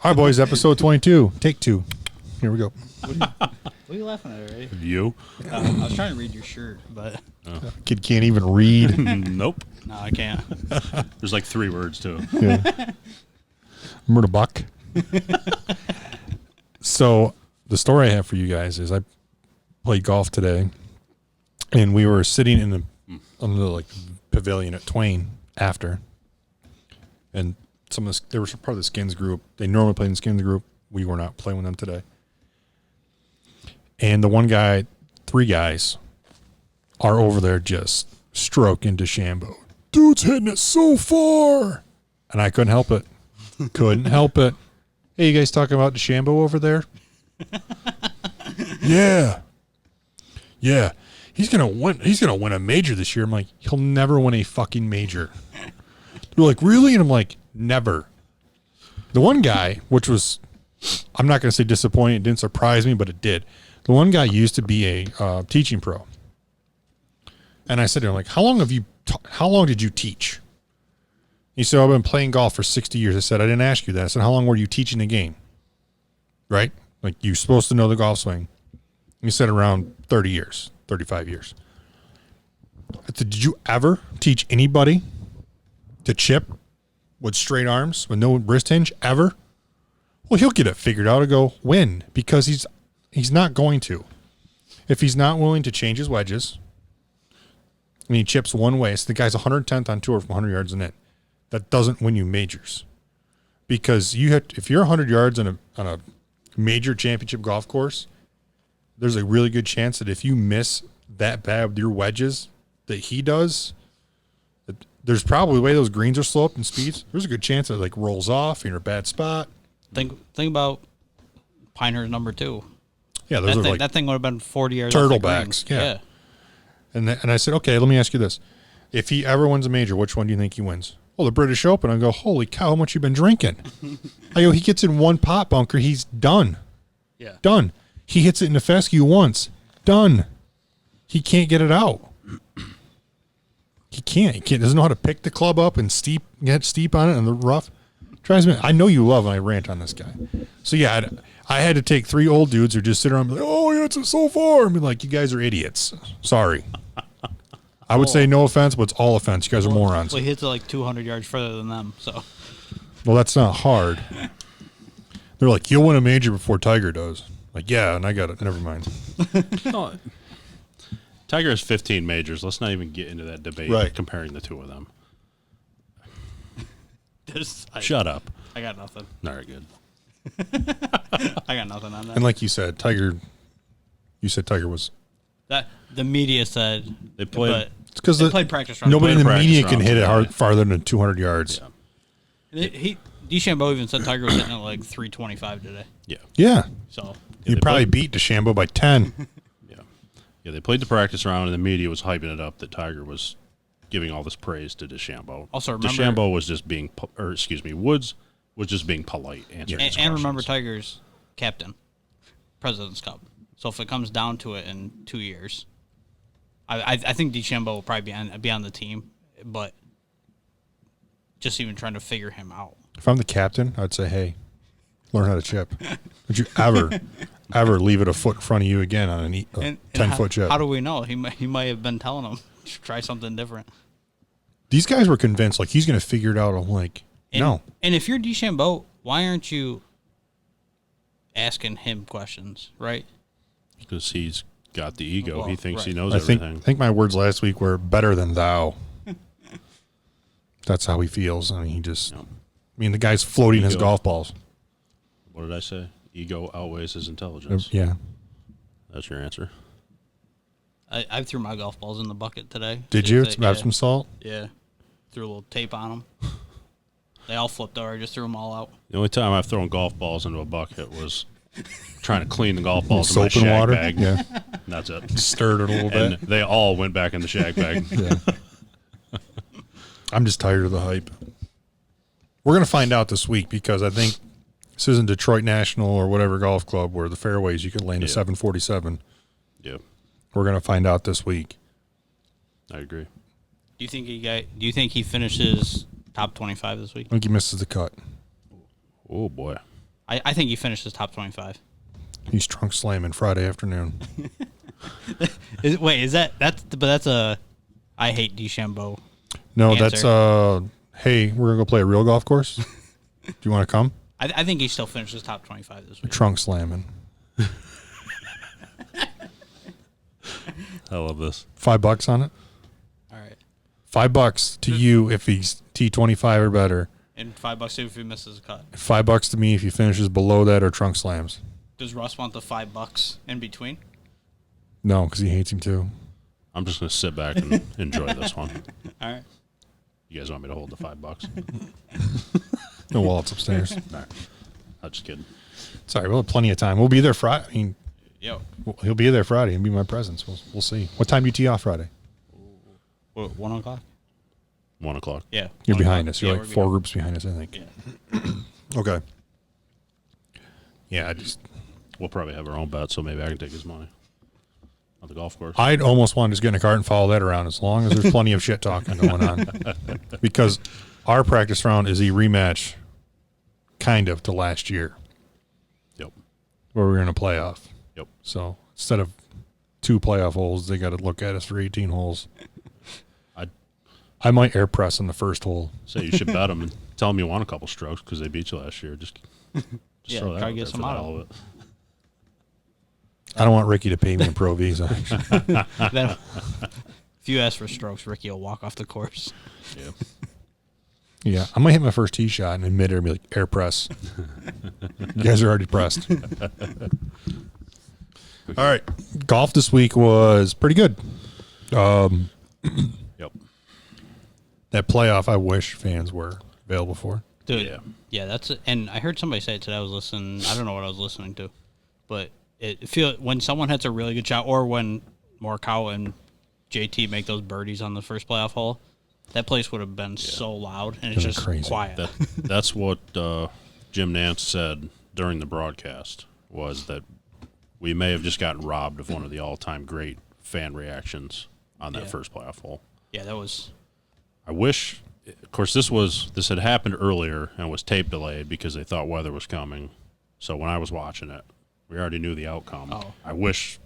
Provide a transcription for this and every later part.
All right, boys, episode 22. Take 2. Here we go. What are you laughing at, right? You? I was trying to read your shirt, but Kid can't even read. Nope. no, I can't. There's like 3 words to it. Yeah. Murderbuck. So the story I have for you guys is I played golf today, and we were sitting in the pavilion at Twain after, and they were part of the Skins group. They normally play in the Skins group. We were not playing with them today. And the one guy, 3 guys, are over there just stroking DeChambeau. Dude's hitting it so far. And I couldn't help it. Couldn't help it. Hey, you guys talking about DeChambeau over there? Yeah. Yeah. He's gonna win a major this year. I'm like, he'll never win a fucking major. They're like, really? And I'm like, never. The one guy, which was, I'm not gonna say disappointing, it didn't surprise me, but it did. The one guy used to be a teaching pro. And I said to him, like, how long did you teach? He said, I've been playing golf for 60 years. I said, I didn't ask you that. I said, how long were you teaching the game? Right? Like, you're supposed to know the golf swing. He said around 30 years, 35 years. I said, did you ever teach anybody to chip with straight arms, with no wrist hinge, ever? Well, he'll get it figured out and go win, because he's not going to. If he's not willing to change his wedges, and he chips one way, so the guy's 110th on tour from 100 yards and in. That doesn't win you majors, because if you're 100 yards on a major championship golf course, there's a really good chance that if you miss that bad with your wedges that he does, there's probably the way those greens are sloped and speeds. There's a good chance that it like rolls off. You're in a bad spot. Think about Pinehurst number 2. Yeah, those that thing would have been 40 yards. Turtlebacks. Yeah. And I said, okay, let me ask you this: if he ever wins a major, which one do you think he wins? Well, the British Open. I go, holy cow, how much you been drinking? I go, he gets in one pot bunker, he's done. Yeah. Done. He hits it in the fescue once. Done. He can't get it out. He can't. He doesn't know how to pick the club up and get steep on it in the rough. Drives me. I know you love when I rant on this guy. So yeah, I had to take 3 old dudes who just sit around and be like, oh, yeah, it's so far. And be like, you guys are idiots. Sorry. I would say no offense, but it's all offense. You guys are morons. Well, he hits it like 200 yards further than them. So. Well, that's not hard. They're like, you'll win a major before Tiger does. Like, yeah, and I got it. Never mind. No, Tiger has 15 majors. Let's not even get into that debate comparing the 2 of them. Shut up. I got nothing. All right, good. I got nothing on that. And like you said, Tiger was. That the media said they played. It's because they played practice rounds. Nobody in the media can hit it farther than 200 yards. Yeah. DeChambeau even said Tiger was hitting it like 325 today. Yeah. Yeah. So you probably beat DeChambeau by 10. Yeah, they played the practice round, and the media was hyping it up that Tiger was giving all this praise to DeChambeau. Also, remember, DeChambeau was just being, Woods was just being polite. And remember, Tiger's captain, President's Cup. So if it comes down to it in 2 years, I think DeChambeau will probably be on the team, but just even trying to figure him out. If I'm the captain, I'd say, hey, learn how to chip. Don't you ever leave it a foot in front of you again on a 10-foot chip. How do we know? He might have been telling him to try something different. These guys were convinced, like, he's going to figure it out. I'm like, no. And if you're DeChambeau, why aren't you asking him questions, right? Because he's got the ego. Well, he thinks he knows everything. I think my words last week were better than thou. That's how he feels. I mean, he just... Yep. I mean, the guy's floating his golf balls. What did I say? Ego outweighs his intelligence. Yeah. That's your answer. I threw my golf balls in the bucket today. Did you? Have some salt? Yeah. Threw a little tape on them. They all flipped over. I just threw them all out. The only time I've thrown golf balls into a bucket was trying to clean the golf balls in my soap and shag water bag. Yeah. That's it. Stirred it a little bit. And they all went back in the shag bag. Yeah. I'm just tired of the hype. We're going to find out this week, because I think this isn't Detroit National or whatever golf club where the fairways you can land a 747. Yeah. We're going to find out this week. I agree. Do you think he finishes top 25 this week? I think he misses the cut. Oh boy. I think he finishes top 25. He's trunk slamming Friday afternoon. Wait, is that's a I hate DeChambeau. No, answer. that's hey, we're gonna go play a real golf course. Do you want to come? I think he still finishes top 25 this week. Trunk slamming. I love this. $5 on it. All right. $5 to you if he's T25 or better. And $5 if he misses a cut. $5 to me if he finishes below that or trunk slams. Does Russ want the $5 in between? No, because he hates him too. I'm just going to sit back and enjoy this one. All right. You guys want me to hold the $5? The wallet's upstairs. All right. I'm just kidding. Sorry, we'll have plenty of time. We'll be there Friday. I mean, Yo. he'll be there Friday and be my presence. We'll see. What time do you tee off Friday? What, 1 o'clock? 1 o'clock. Yeah. You're 1 behind o'clock. us. You're Yeah, like we're 4 groups behind us, I think. Yeah. Okay. Yeah, I just We'll probably have our own bet, so maybe I can take his money on the golf course. I'd almost want to just get in a cart and follow that around as long as there's plenty of shit talking going on. Because our practice round is a rematch kind of to last year Yep. where we were in a playoff. Yep. So instead of 2 playoff holes, they got to look at us for 18 holes. I might air press on the first hole. Say you should bet them and tell them you won a couple strokes because they beat you last year. Just Yeah, throw that try to out get there some for the out hell of of it. I don't want Ricky to pay me in pro visa. Then, if you ask for strokes, Ricky will walk off the course. Yeah. Yeah, I might hit my first tee shot and admit it and be like, air press. You guys are already pressed. All right. Golf this week was pretty good. Yep. That playoff, I wish fans were available for. Dude, yeah, that's it. And I heard somebody say it today. I was listening. I don't know what I was listening to, but when someone hits a really good shot, or when Morikawa and JT make those birdies on the first playoff hole, that place would have been so loud, and it's just crazy. quiet. That's what Jim Nance said during the broadcast, was that we may have just gotten robbed of one of the all-time great fan reactions on that first playoff hole. Yeah, that was. I wish, of course, this had happened earlier and was tape delayed because they thought weather was coming. So when I was watching it, we already knew the outcome. Oh. I wish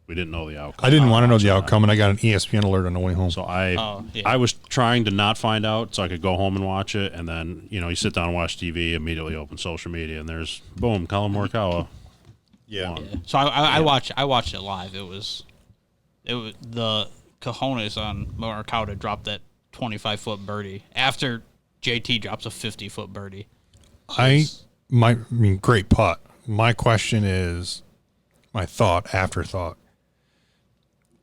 we didn't know the outcome. I didn't want to know the outcome, and I got an ESPN alert on the way home. So I was trying to not find out so I could go home and watch it, and then you sit down and watch TV, immediately open social media, and there's boom, Colin Morikawa. Yeah. So I watched it live. It was the cojones on Morikawa to drop that 25-foot birdie after JT drops a 50-foot birdie. Great putt. My question is, afterthought.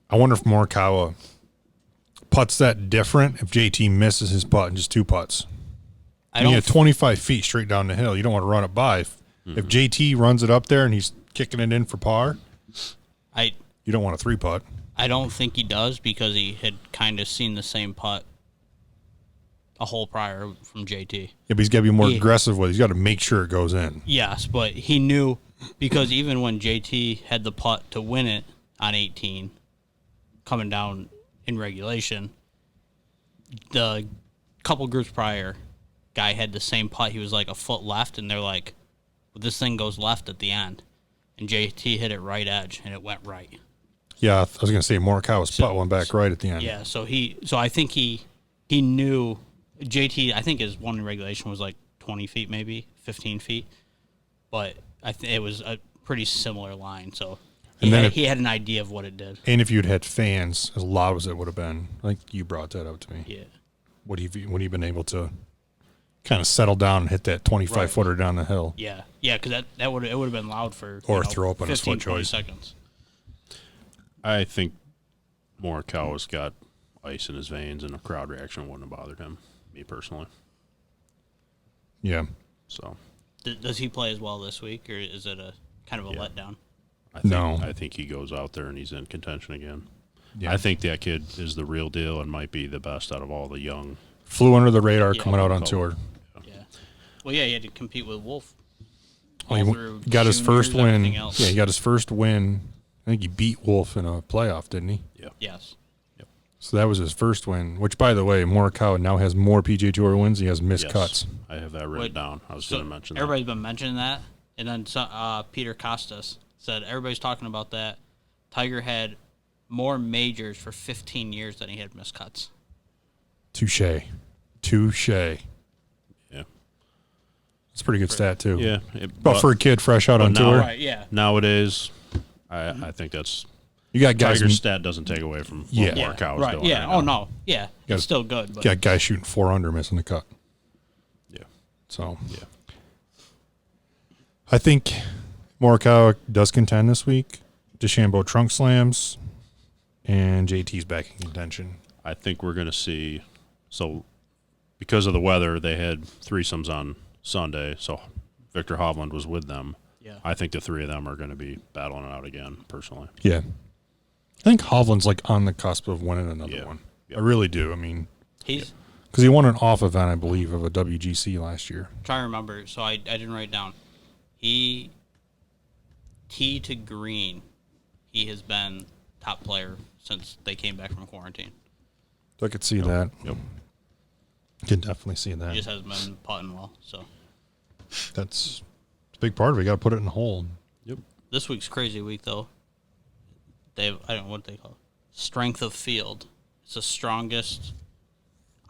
I wonder if Morikawa putts that different if JT misses his putt in just 2 putts. You get 25 feet straight down the hill. You don't want to run it by. If JT runs it up there and he's kicking it in for par, you don't want a 3-putt. I don't think he does, because he had kind of seen the same putt a hole prior from JT. Yeah, but he's got to be more aggressive with it. He's got to make sure it goes in. Yes, but he knew, because even when JT had the putt to win it on 18, coming down in regulation, the couple groups prior, guy had the same putt. He was like a foot left, and they're like, well, this thing goes left at the end. And JT hit it right edge, and it went right. Yeah, I was going to say Morikawa's putt went back right at the end. Yeah, so I think he knew. JT, I think his one in regulation was like 20 feet, maybe 15 feet, but I think it was a pretty similar line. So he had an idea of what it did. And if you'd had fans as loud as it would have been, I think you brought that up to me. Yeah. Would he been able to kind of settle down and hit that 25-footer down the hill? Yeah, because it would have been loud for throw up on his 15, foot 20 choice. seconds. I think Morikawa's got ice in his veins, and a crowd reaction wouldn't have bothered him, me personally. Yeah. So, Does he play as well this week, or is it a kind of a letdown? I think he goes out there and he's in contention again. Yeah. I think that kid is the real deal and might be the best out of all the young. Flew under the radar coming out on tour. Yeah. Well, yeah, he had to compete with Wolf. He got his first win. Yeah, he got his first win. I think he beat Wolf in a playoff, didn't he? Yeah. Yes. Yep. So that was his first win, which, by the way, Morikawa now has more PGA Tour wins. He has missed cuts. I have that written down. I was going to mention that. Everybody's been mentioning that. And then Peter Costas said, everybody's talking about that. Tiger had more majors for 15 years than he had missed cuts. Touche. Yeah. It's a pretty good stat, too. Yeah. But for a kid fresh out on now- tour, Right, yeah. Nowadays, I think that's you got guys Tiger's stat doesn't take away from what Morikawa's right, doing. yeah. right now. Oh, no. Yeah. Got- It's still good. But got guys shooting 4 under missing the cut. Yeah. So Yeah. I think Morikawa does contend this week. DeChambeau trunk slams, and JT's back in contention. I think we're going to see. So, because of the weather, they had threesomes on Sunday. So, Victor Hovland was with them. Yeah. I think the three of them are going to be battling it out again, personally. Yeah. I think Hovland's like on the cusp of winning another one. Yep. I really do. I mean, he's because he won an off event, I believe, of a WGC last year. trying to remember. So I didn't write it down. He, tee to green, he has been top player since they came back from quarantine. So I could see that. Yep. Can definitely see He that. just hasn't been putting well. So That's a big part of it. You got to put it in the hole. Yep. this week's crazy week though. They have, I don't know what they call it. Strength of field. It's the strongest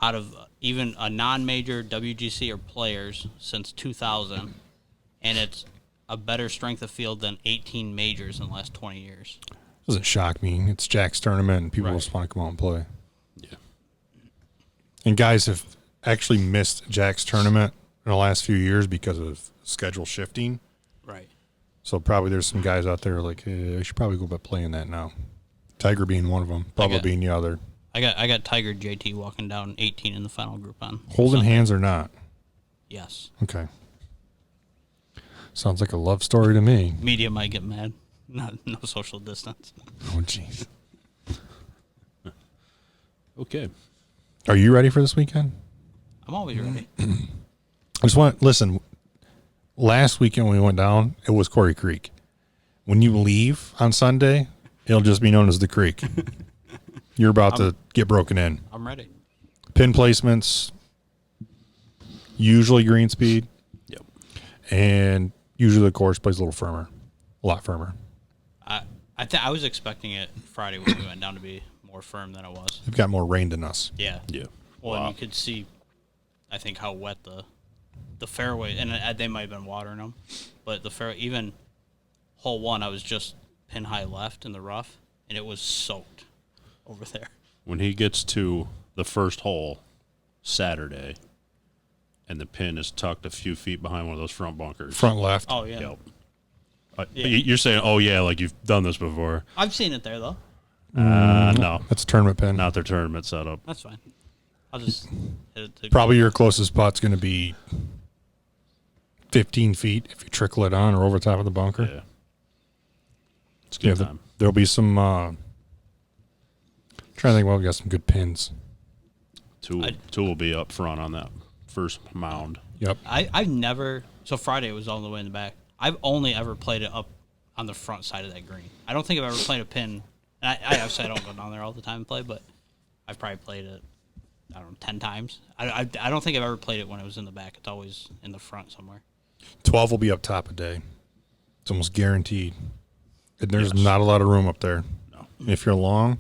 out of even a non-major WGC or players since 2000, and it's a better strength of field than 18 majors in the last 20 years. Doesn't shock me. It's Jack's tournament, and people Right. just want to come out and play. Yeah. And guys have actually missed Jack's tournament in the last few years because of schedule shifting. Right. So probably there's some guys out there like, I should probably go back playing that now. Tiger being one of them, Bubba being the other. I got Tiger JT walking down 18 in the final group on Holding Sunday. hands or not? Yes. Okay. Sounds like a love story to me. Media might get mad. No social distance. Oh, jeez. Okay. Are you ready for this weekend? I'm always ready. I just want listen. Last weekend when we went down, it was Quarry Creek. When you leave on Sunday, it'll just be known as the Creek. You're about to get broken in. I'm ready. Pin placements, usually green speed, Yep. and usually the course plays a little firmer, a lot firmer. I was expecting it Friday when we went down to be more firm than it was. They've got more rain than us. Yeah. Yeah. Well, Wow. and you could see, I think, how wet the fairway, and they might have been watering them, but the fairway, even hole one, I was just pin high left in the rough, and it was soaked over there. When he gets to the first hole Saturday and the pin is tucked a few feet behind one of those front bunkers. Front left. Oh, yeah. Yep. Yeah. You're saying, oh, yeah, like you've done this before. I've seen it there, though. No. That's a tournament pin. Not their tournament setup. That's fine. I'll just hit it to Probably your closest spot's going to be 15 feet if you trickle it on or over top of the bunker. Yeah. It's good time. There'll be some. Trying to think. Well, we got some good pins. Two will be up front on that first mound. Yep. I've never. So Friday was all the way in the back. I've only ever played it up on the front side of that green. I don't think I've ever played a pin. And I obviously I don't go down there all the time and play, but I've probably played it, I don't know, 10 times. I don't think I've ever played it when it was in the back. It's always in the front somewhere. 12 will be up top a day. It's almost guaranteed. And there's Yes. not a lot of room up there. No. If you're long,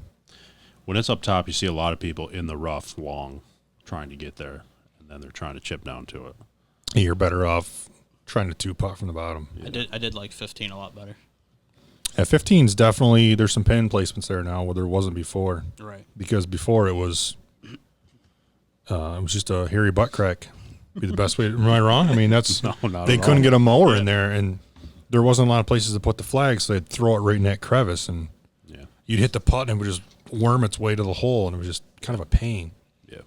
When it's up top, you see a lot of people in the rough long trying to get there, and then they're trying to chip down to it. you're better off trying to two-putt from the bottom. Yeah. I did like 15 a lot better. At 15's definitely, there's some pin placements there now where there wasn't before. Right. Because before it was just a hairy butt crack. Be the best way. Am I wrong? I mean, that's No, not they at couldn't all. get a mower in there, and there wasn't a lot of places to put the flag, so they'd throw it right in that crevice, and Yeah. you'd hit the putt, and it would just worm its way to the hole, and it was just kind of a pain. Yeah.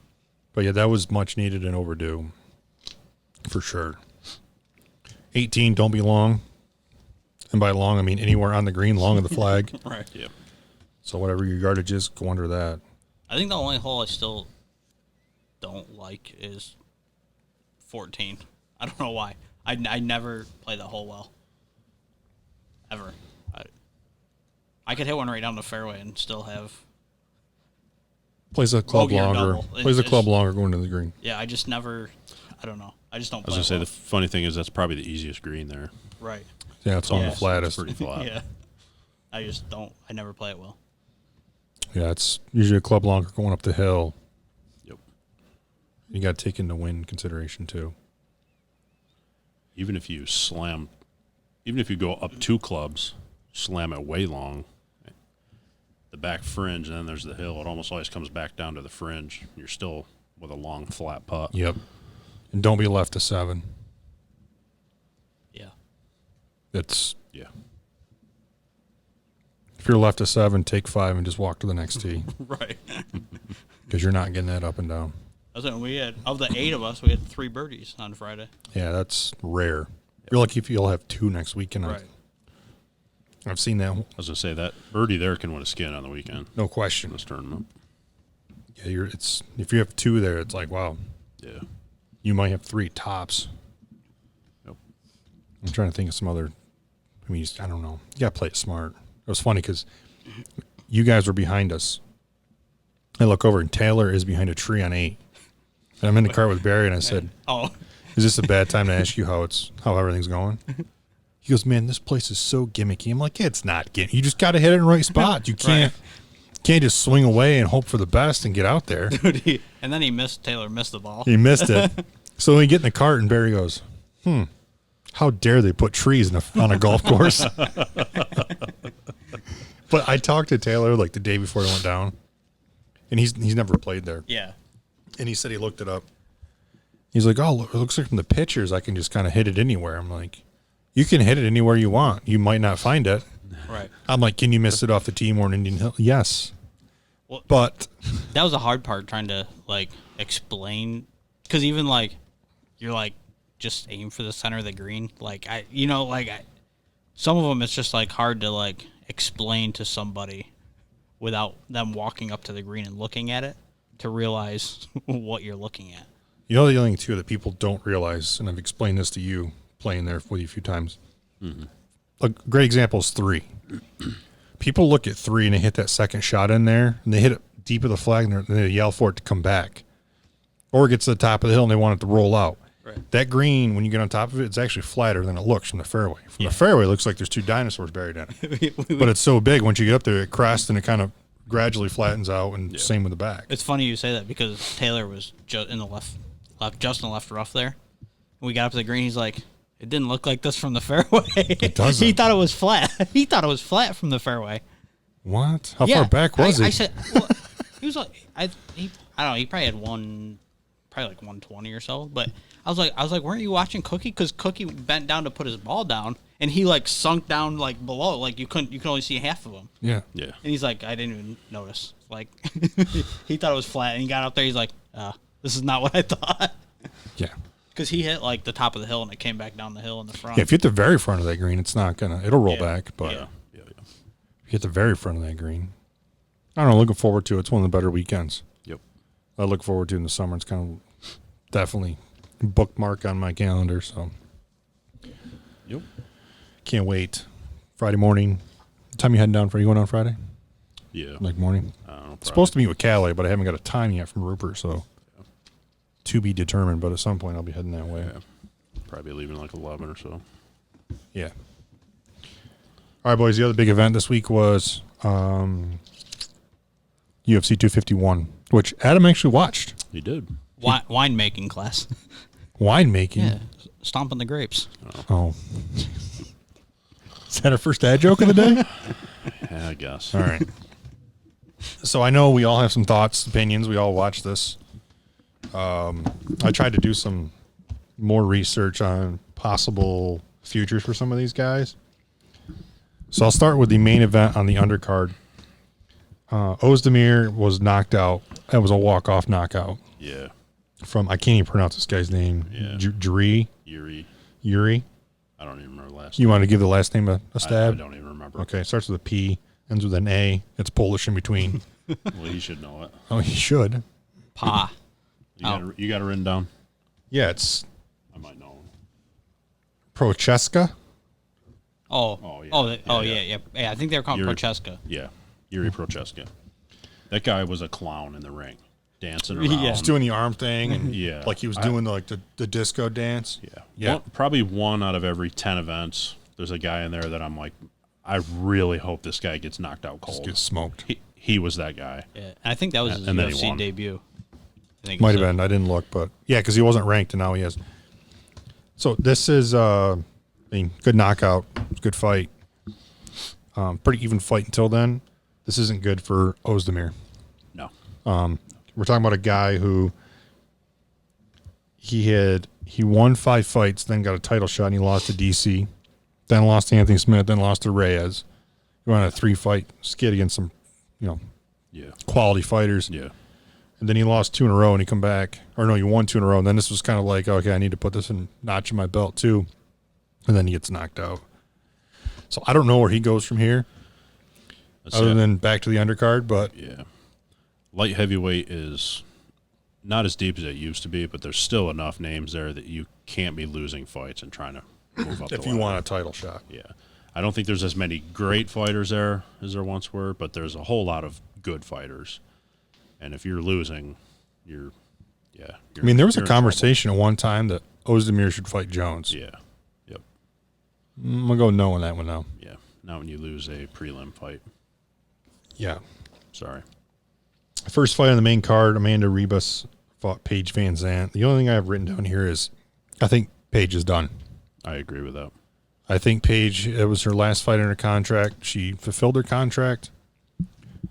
But yeah, that was much needed and overdue, for sure. 18, don't be long, and by long I mean anywhere on the green, long of the flag. Right. Yep. So whatever your yardage is, go under that. I think the only hole I still don't like is 14. I don't know why. I never play that hole well. Ever. I could hit one right down the fairway and still have. Plays a club Bogey or longer. double. Plays a It's- club longer going to the green. Yeah, I just never. I don't know. I just don't. I was gonna say the funny thing is that's probably the easiest green there. Right. Yeah, it's on the flattest. It's pretty flat. Yeah. I just don't. I never play it well. Yeah, it's usually a club longer going up the hill. Yep. You got to take into wind consideration too. Even if you go up 2 clubs, slam it way long, the back fringe, and then there's the hill. It almost always comes back down to the fringe. You're still with a long, flat putt. Yep. And don't be left to 7. Yeah. It's Yeah. if you're left to 7, take 5 and just walk to the next tee Right. because you're not getting that up and down. I was saying, we had, of the 8 of us, we had 3 birdies on Friday. Yeah, that's rare. You're lucky if you'll have 2 next weekend. Right. I've seen that. I was gonna say that birdie there can win a skin on the weekend No in question. this tournament. Yeah, if you have 2 there, it's like, wow, Yeah. you might have 3 tops. Yep. I'm trying to think of some other. I mean, I don't know. You got to play it smart. It was funny because you guys were behind us. I look over and Taylor is behind a tree on 8. And I'm in the car with Barry and I said, Oh. "Is this a bad time to ask you how everything's going?" He goes, "Man, this place is so gimmicky." I'm like, "It's not gimmicky. You just got to hit it in the right spot. You can't just swing away and hope for the best and get out there." Dude, and then Taylor missed the ball. He missed it. So we get in the cart and Barry goes, how dare they put trees on a golf course? But I talked to Taylor like the day before it went down, and he's never played there. Yeah. And he said he looked it up. He's like, "Oh, it looks like from the pictures I can just kind of hit it anywhere." I'm like, "You can hit it anywhere you want. You might not find it." Right. I'm like, "Can you miss it off the tee more in Indian Hill?" Yes. Well, But that was the hard part, trying to like explain, because even like you're like just aim for the center of the green. Like some of them it's just like hard to like explain to somebody without them walking up to the green and looking at it to realize what you're looking at. you know the other thing too that people don't realize, and I've explained this to you playing there with you a few times. Mm-hmm. A great example is 3. People look at 3 and they hit that second shot in there, and they hit it deep of the flag, and they yell for it to come back. Or it gets to the top of the hill and they want it to roll out. Right. That green, when you get on top of it, it's actually flatter than it looks from the fairway. From the fairway, it looks like there's 2 dinosaurs buried in it. But it's so big, once you get up there, it crests and it kind of gradually flattens out, and same with the back. It's funny you say that because Taylor was just in the left, just in the left rough there. When we got up to the green, he's like, "It didn't look like this from the fairway." It doesn't. He thought it was flat. He thought it was flat from the fairway. What? How far back was he? I said, well, he was like, I don't know. He probably had probably like 120 or so. But I was like, weren't you watching Cookie? Because Cookie bent down to put his ball down, and he like sunk down like below, like you can only see half of him. Yeah. Yeah. And he's like, I didn't even notice. Like, he thought it was flat, and he got up there. He's like, this is not what I thought. Yeah. Because he hit like the top of the hill, and it came back down the hill in the front. Yeah, if you hit the very front of that green, it'll roll Yeah. back. But Yeah. if you hit the very front of that green, I don't know, looking forward to it. It's one of the better weekends. Yep. I look forward to in the summer. It's kind of definitely bookmark on my calendar. So Yep. can't wait. Friday morning. What time you heading down? You going on Friday? Yeah. Like morning? I don't know, Supposed to meet with Calais, but I haven't got a time yet from Rupert, so to be determined. But at some point, I'll be heading that way. Yeah. Probably leaving like 11 or so. Yeah. All right, boys. The other big event this week was UFC 251, which Adam actually watched. He did. Winemaking class. Winemaking. Yeah, stomping the grapes. Oh. Is that our first dad joke of the day? Yeah, I guess. All right. So I know we all have some thoughts, opinions. We all watch this. I tried to do some more research on possible futures for some of these guys. So I'll start with the main event on the undercard. Ozdemir was knocked out. That was a walk-off knockout Yeah. from, I can't even pronounce this guy's name. Yeah. Yuri. I don't even remember the last You want to give the last name a I stab? don't even remember. Okay, starts with a P, ends with an A. It's Polish in between. Well, you should know it. Oh, he should. Pa. You got it written down? Yeah, it's I might know. Prochaska. Oh, yeah. Yeah, I think they were calling Yuri- Prochaska. Yeah. Yuri Prochaska. That guy was a clown in the ring. dancing around. Yeah. Just doing the arm thing, and Yeah. like he was doing the disco dance. Yeah. Yeah. Probably one out of every 10 events, there's a guy in there that I'm like, I really hope this guy gets knocked out Just cold. get smoked. He was that guy. Yeah, and I think that was his And then he UFC won. debut. I think Might have so. been. I didn't look, but yeah, because he wasn't ranked, and now he is. So this is, good knockout, good fight. Pretty even fight until then. This isn't good for Ozdemir. No. We're talking about a guy who he won 5 fights, then got a title shot, and he lost to DC, then lost to Anthony Smith, then lost to Reyes. He won a 3-fight skid against some, Yeah. quality fighters. Yeah. And then he lost 2 in a row, and he come back. Or no, he won 2 in a row. And then this was kind of like, okay, I need to put this in notch in my belt too. And then he gets knocked out. So I don't know where he goes from here, other than back to the undercard. But yeah, light heavyweight is not as deep as it used to be, but there's still enough names there that you can't be losing fights and trying to move up. if the you ladder. want a title shot, Yeah. I don't think there's as many great fighters there as there once were, but there's a whole lot of good fighters. And if you're losing, you're I mean, there was a you're in trouble. conversation at one time that Ozdemir should fight Jones. Yeah. Yep. I'm gonna go no on that one now. Yeah. Not when you lose a prelim fight. Yeah. Sorry. First fight on the main card, Amanda Ribas fought Paige Van Zandt. The only thing I have written down here is I think Paige is done. I agree with that. I think Paige, it was her last fight under contract. She fulfilled her contract.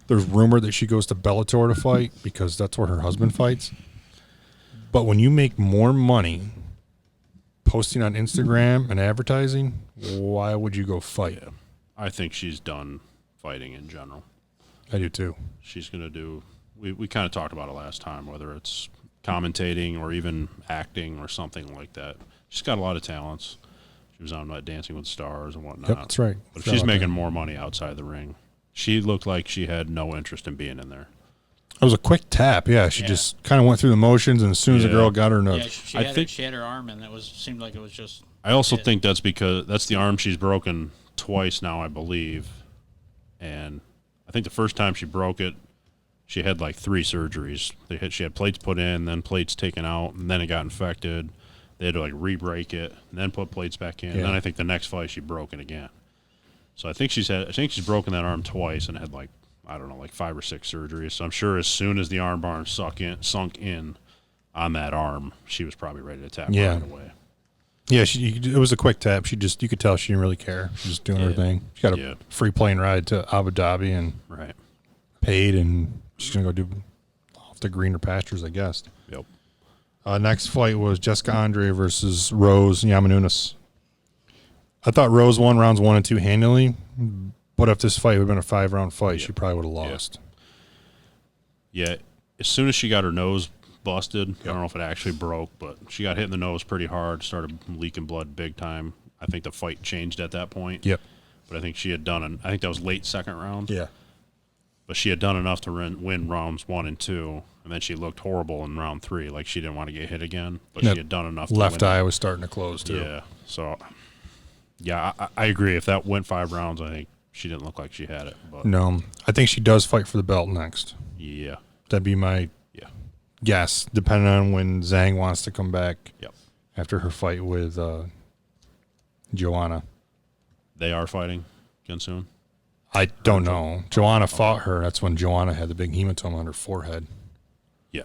There's rumor that she goes to Bellator to fight because that's where her husband fights. But when you make more money posting on Instagram and advertising, why would you go fight? Yeah. I think she's done fighting in general. I do too. She's going to do, we kind of talked about it last time, whether it's commentating or even acting or something like that. She's got a lot of talents. She was on Dancing with the Stars and whatnot. Yep, that's right. But if she's making more money outside the ring, she looked like she had no interest in being in there. It was a quick tap. Yeah, she just kind of went through the motions, and as soon as the Yeah. girl got her Yeah, nose, she had her arm, and seemed like it was just. I also think that's because that's the arm she's broken twice now, I believe. And I think the first time she broke it, she had like 3 surgeries. She had plates put in, then plates taken out, and then it got infected. They had to like re-break it, and then put plates back in. Yeah. And then I think the next fight she broke it again. So I think she's broken that arm twice and had like, I don't know, like 5 or 6 surgeries. So I'm sure as soon as the arm bar sunk in on that arm, she was probably ready to tap right away. yeah, it was a quick tap. You could tell she didn't really care. She was just doing her thing. She got a free plane ride to Abu Dhabi and Right. paid, and she's gonna go do off the greener pastures, I guess. Yep. Next fight was Jessica Andre versus Rose Namajunas. I thought Rose won rounds 1 and 2 handily, but if this fight would have been a 5-round fight, she probably would have lost. Yeah, as soon as she got her nose busted, I don't know if it actually broke, but she got hit in the nose pretty hard, started leaking blood big time. I think the fight changed at that point. Yep. But I think she had done I think that was late second round. Yeah. But she had done enough to win rounds 1 and 2, and then she looked horrible in round 3, like she didn't want to get hit again. But she had done enough. Left to win eye was starting to close too. Yeah. So, yeah, I agree. If that went 5 rounds, I think she didn't look like she had it. But No, I think she does fight for the belt next. yeah, That'd be my guess, depending on when Zhang wants to come back. Yep. After her fight with Joanna. They are fighting again soon. I don't know. Joanna fought her. That's when Joanna had the big hematoma on her forehead. Yeah.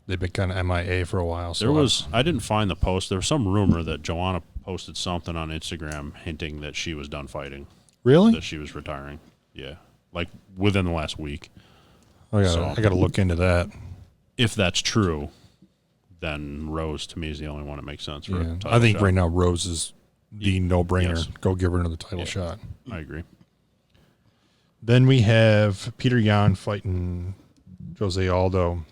They've been kind of MIA for a while. So I didn't find the post. There was some rumor that Joanna posted something on Instagram hinting that she was done fighting, Really? that she was retiring. Yeah, like within the last week. I got to look into that. If that's true, then Rose to me is the only one that makes sense for a title I think shot. right now Rose is the no-brainer. Yes. Go give her another title shot. I agree. Then we have Peter Yan fighting Jose Aldo.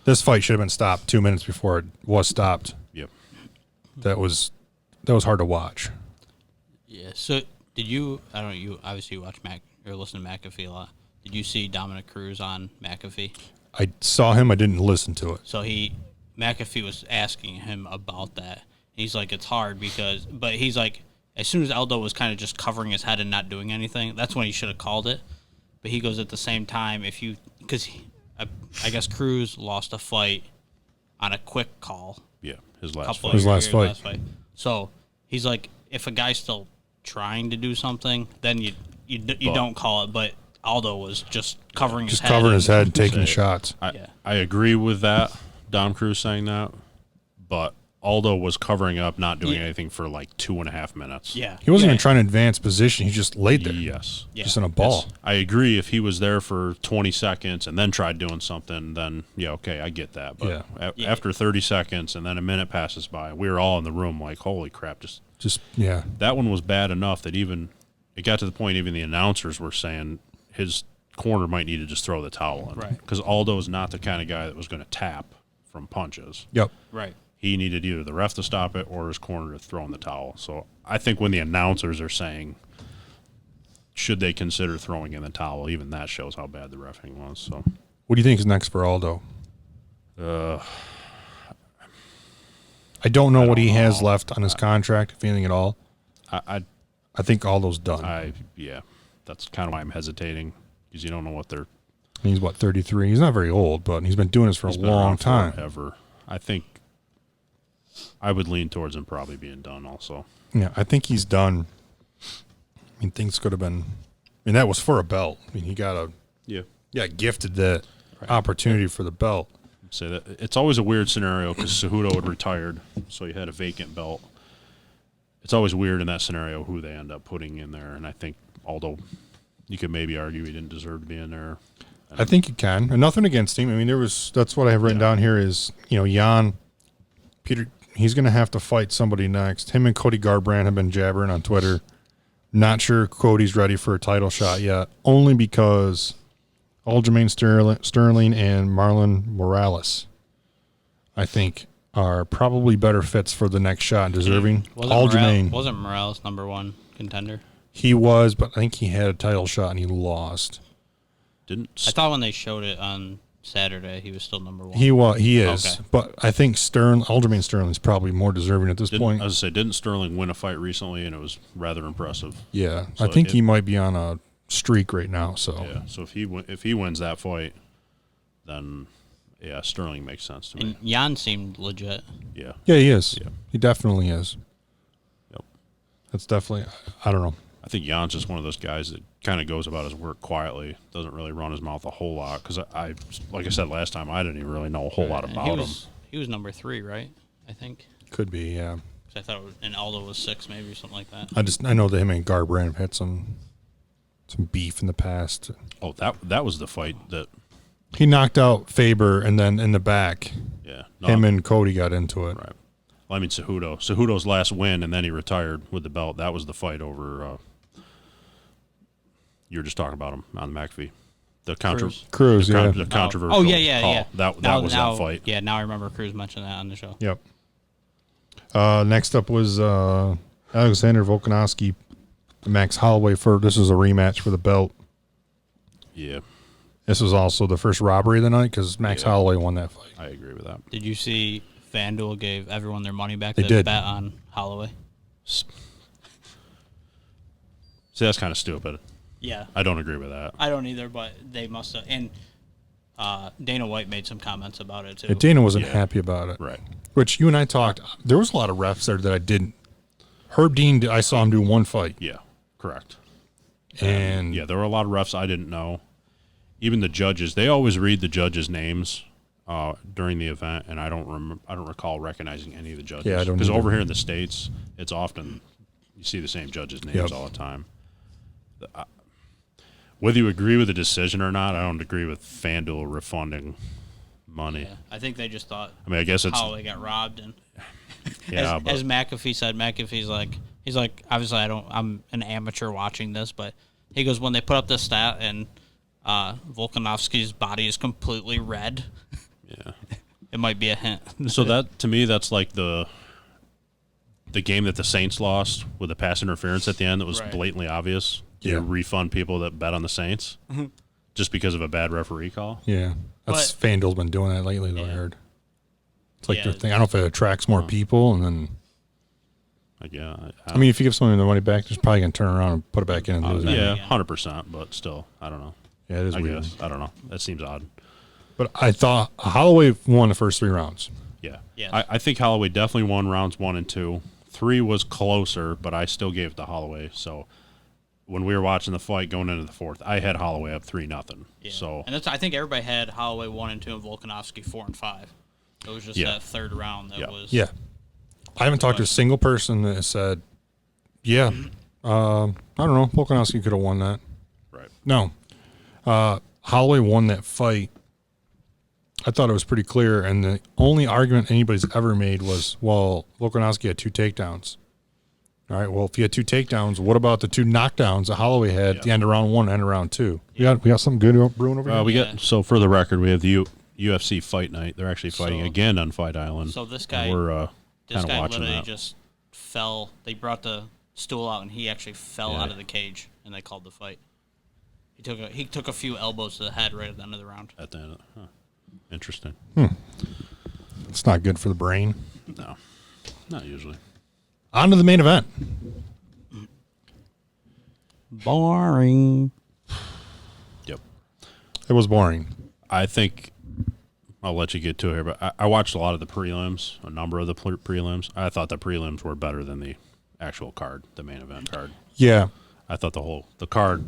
This fight should have been stopped 2 minutes before it was stopped. Yep. That was hard to watch. Yeah. So did you? I don't know. You obviously watch or listen to McAfee a lot. Did you see Dominic Cruz on McAfee? I saw him. I didn't listen to it. So McAfee was asking him about that. He's like, it's hard but he's like, as soon as Aldo was kind of just covering his head and not doing anything, that's when he should have called it. But he goes at the same time, because I guess Cruz lost a fight on a quick call. Yeah, his last Couple fight. of last years, fight. So he's like, if a guy's still trying to do something, then you don't call it. But Aldo was just covering his Just head. covering his head and Say taking it. shots. I agree with that, Dom Cruz saying that, but Aldo was covering up, not doing anything for like 2.5 minutes. Yeah. He wasn't Yeah. even trying to advance position. He just laid there. Yes. Yeah. Just in a ball. I agree. If he was there for 20 seconds and then tried doing something, then yeah, okay, I get that. But after 30 seconds and then a minute passes by, we were all in the room like, holy crap! Yeah. That one was bad enough that even it got to the point even the announcers were saying his corner might need to just throw the towel in, Right. Because Aldo is not the kind of guy that was going to tap from punches. Yep. Right. He needed either the ref to stop it or his corner to throw in the towel. So I think when the announcers are saying, should they consider throwing in the towel, even that shows how bad the reffing was. So, What do you think is next for Aldo? I don't know what he has left on his contract, if anything at all. I think Aldo's done. yeah, that's kind of why I'm hesitating because you don't know what they're. He's, 33? He's not very old, but he's been doing this for a He's been long around time. Forever. I think I would lean towards him probably being done also. Yeah, I think he's done. I mean, things could have been. I mean, that was for a belt. I mean, he got gifted that opportunity for the belt. Say that it's always a weird scenario because Cejudo had retired, so you had a vacant belt. It's always weird in that scenario who they end up putting in there, and I think Aldo, you could maybe argue he didn't deserve to be in there. I think you can, and nothing against him. I mean, that's what I have written down here is Jan Peter. He's going to have to fight somebody next. Him and Cody Garbrandt have been jabbering on Twitter. Not sure Cody's ready for a title shot yet, only because Aljamain Sterling and Marlon Morales, I think, are probably better fits for the next shot, deserving. Wasn't Morales number one contender? He was, but I think he had a title shot and he lost. I thought when they showed it on Saturday, he was still number one. He is, Okay. but I think Aljamain Sterling is probably more deserving at this point. I was gonna say, didn't Sterling win a fight recently, and it was rather impressive? Yeah, So I think he might be on a streak right now. So yeah, so if he wins that fight, then yeah, Sterling makes sense to me. And Jan seemed legit. Yeah, he is. Yeah. He definitely is. Yep. That's definitely. I don't know. I think Jan's just one of those guys that kind of goes about his work quietly, doesn't really run his mouth a whole lot. Because like I said last time, I didn't even really know a whole lot And about him. He was number 3, right? I think. Could be. Yeah. 'Cause I thought and Aldo was 6, maybe or something like that. I know that him and Garbrandt have had some beef in the past. Oh, that was the fight that. He knocked out Faber, and then in the back, Yeah, him and Cody got into it. Right. Well, I mean, Cejudo's last win, and then he retired with the belt. That was the fight over. You were just talking about him on the McAfee. The Cruz, yeah. The controversial. Oh, yeah. call. That was that fight. Yeah, now I remember Cruz mentioned that on the show. Yep. Next up was Alexander Volkanovski, Max Holloway. This is a rematch for the belt. Yeah, This was also the first robbery of the night because Max Holloway won that fight. I agree with that. Did you see FanDuel gave everyone their money back? They that did. Bet on Holloway. See, that's kind of stupid. Yeah. I don't agree with that. I don't either, but they must have. And Dana White made some comments about it, too. Yeah, Dana wasn't happy about it. Right. Which you and I talked. There was a lot of refs there that I didn't. Herb Dean, I saw him do one fight. Yeah, correct. And Yeah, there were a lot of refs I didn't know. Even the judges, they always read the judges' names during the event, and I don't recall recognizing any of the judges. Yeah, I don't because either. over here in the States, it's often you see the same judges' names all the time. Whether you agree with the decision or not, I don't agree with FanDuel refunding money. Yeah, I think they just thought I mean, I guess it's Holloway got robbed. And yeah, as McAfee said, he's like, obviously I'm an amateur watching this, but he goes, when they put up this stat and Volkanovski's body is completely red, yeah. it might be a hint. So that to me, that's like the game that the Saints lost with the pass interference at the end that was Right. blatantly obvious. Yeah. You refund people that bet on the Saints just because of a bad referee call. yeah, that's FanDuel's been doing that lately. Though I heard it's like their thing. I don't know if it attracts more people, and then Like, yeah, I mean, if you give someone the money back, they're probably gonna turn around and put it back in and lose it. yeah, 100%. But still, I don't know. Yeah, it is I weird. guess I don't know. That seems odd. But I thought Holloway won the first 3 rounds. Yeah. Yes. I think Holloway definitely won rounds 1 and 2. 3 was closer, but I still gave it to Holloway. So when we were watching the fight going into the 4th, I had Holloway up 3-0. Yeah. So and I think everybody had Holloway 1 and 2 and Volkanovski 4 and 5. It was just that third round that was. Yeah. I haven't talked to a single person that said, yeah, I don't know, Volkanovski could have won that. right. No. Holloway won that fight. I thought it was pretty clear, and the only argument anybody's ever made was, well, Volkanovski had 2 takedowns. All right, well, if he had 2 takedowns, what about the 2 knockdowns that Holloway had at the end of round 1 and end of round 2? We got something good brewing over here? We got, so for the record, we have the UFC Fight Night. They're actually fighting again on Fight Island. So this guy, we're this kind of guy watching literally that. just fell. They brought the stool out, and he actually fell out of the cage, and they called the fight. He took a few elbows to the head right at the end of the round. At the end, interesting. It's not good for the brain. No, not usually. On to the main event. Boring. Yep. It was boring. I think I'll let you get to it here, but I watched a lot of the prelims, a number of the prelims. I thought the prelims were better than the actual card, the main event card. Yeah. I thought the card,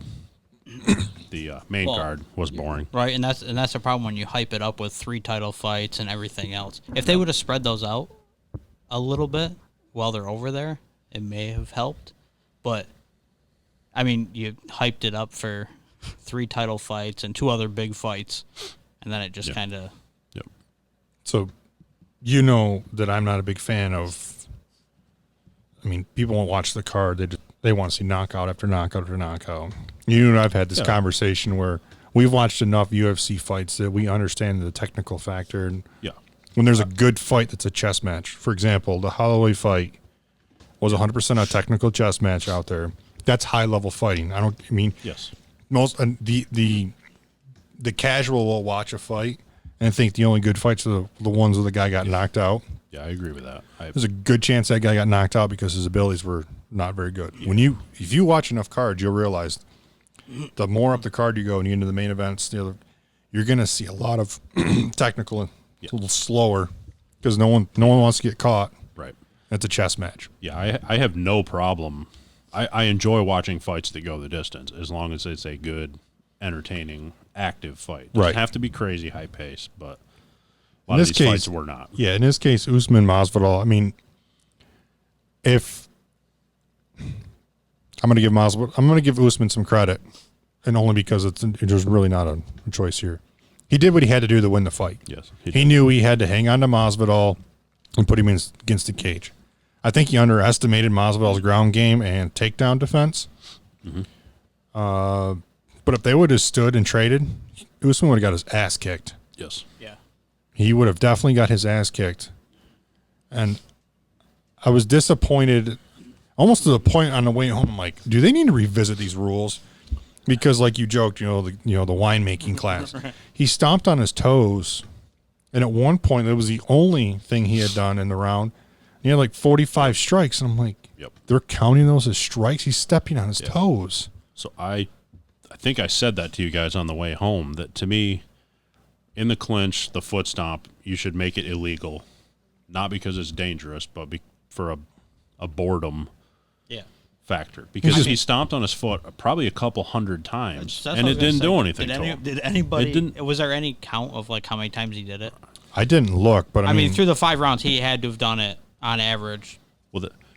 the main card was boring. Right, and that's the problem when you hype it up with 3 title fights and everything else. If they would have spread those out a little bit while they're over there, it may have helped. But I mean, you hyped it up for 3 title fights and 2 other big fights, and then it just kind of. Yep. So, you know that I'm not a big fan of. I mean, people won't watch the card. They want to see knockout after knockout after knockout. You and I've had this conversation where we've watched enough UFC fights that we understand the technical factor. And when there's a good fight that's a chess match, for example, the Holloway fight was 100% a technical chess match out there. That's high level fighting. Yes. Most the casual will watch a fight and think the only good fights are the ones where the guy got knocked out. Yeah, I agree with that. There's a good chance that guy got knocked out because his abilities were not very good. Yeah. If you watch enough cards, you'll realize the more up the card you go and you get into the main events, you're going to see a lot of technical and a little slower because no one wants to get caught. Right. It's a chess match. Yeah, I have no problem. I enjoy watching fights that go the distance as long as it's a good, entertaining, active fight. It doesn't have to be crazy high pace, but a lot of these fights were not. Yeah, in this case, Usman Masvidal. I mean, if I'm going to give Usman some credit, and only because there's really not a choice here. He did what he had to do to win the fight. Yes, he knew he had to hang on to Masvidal and put him against the cage. I think he underestimated Masvidal's ground game and takedown defense. Mm-hmm. But if they would have stood and traded, Usman would have got his ass kicked. Yes. Yeah. He would have definitely got his ass kicked. And I was disappointed almost to the point on the way home. I'm like, do they need to revisit these rules? Because like you joked, the winemaking class. He stomped on his toes. And at one point, it was the only thing he had done in the round. He had like 45 strikes. And I'm like, they're counting those as strikes? He's stepping on his toes. So I think I said that to you guys on the way home, that to me, in the clinch, the foot stomp, you should make it illegal. Not because it's dangerous, but for a boredom factor. Because he stomped on his foot probably a couple hundred times, and it didn't do anything to him. Did anybody? Was there any count of like how many times he did it? I didn't look, but I mean, through the 5 rounds, he had to have done it on average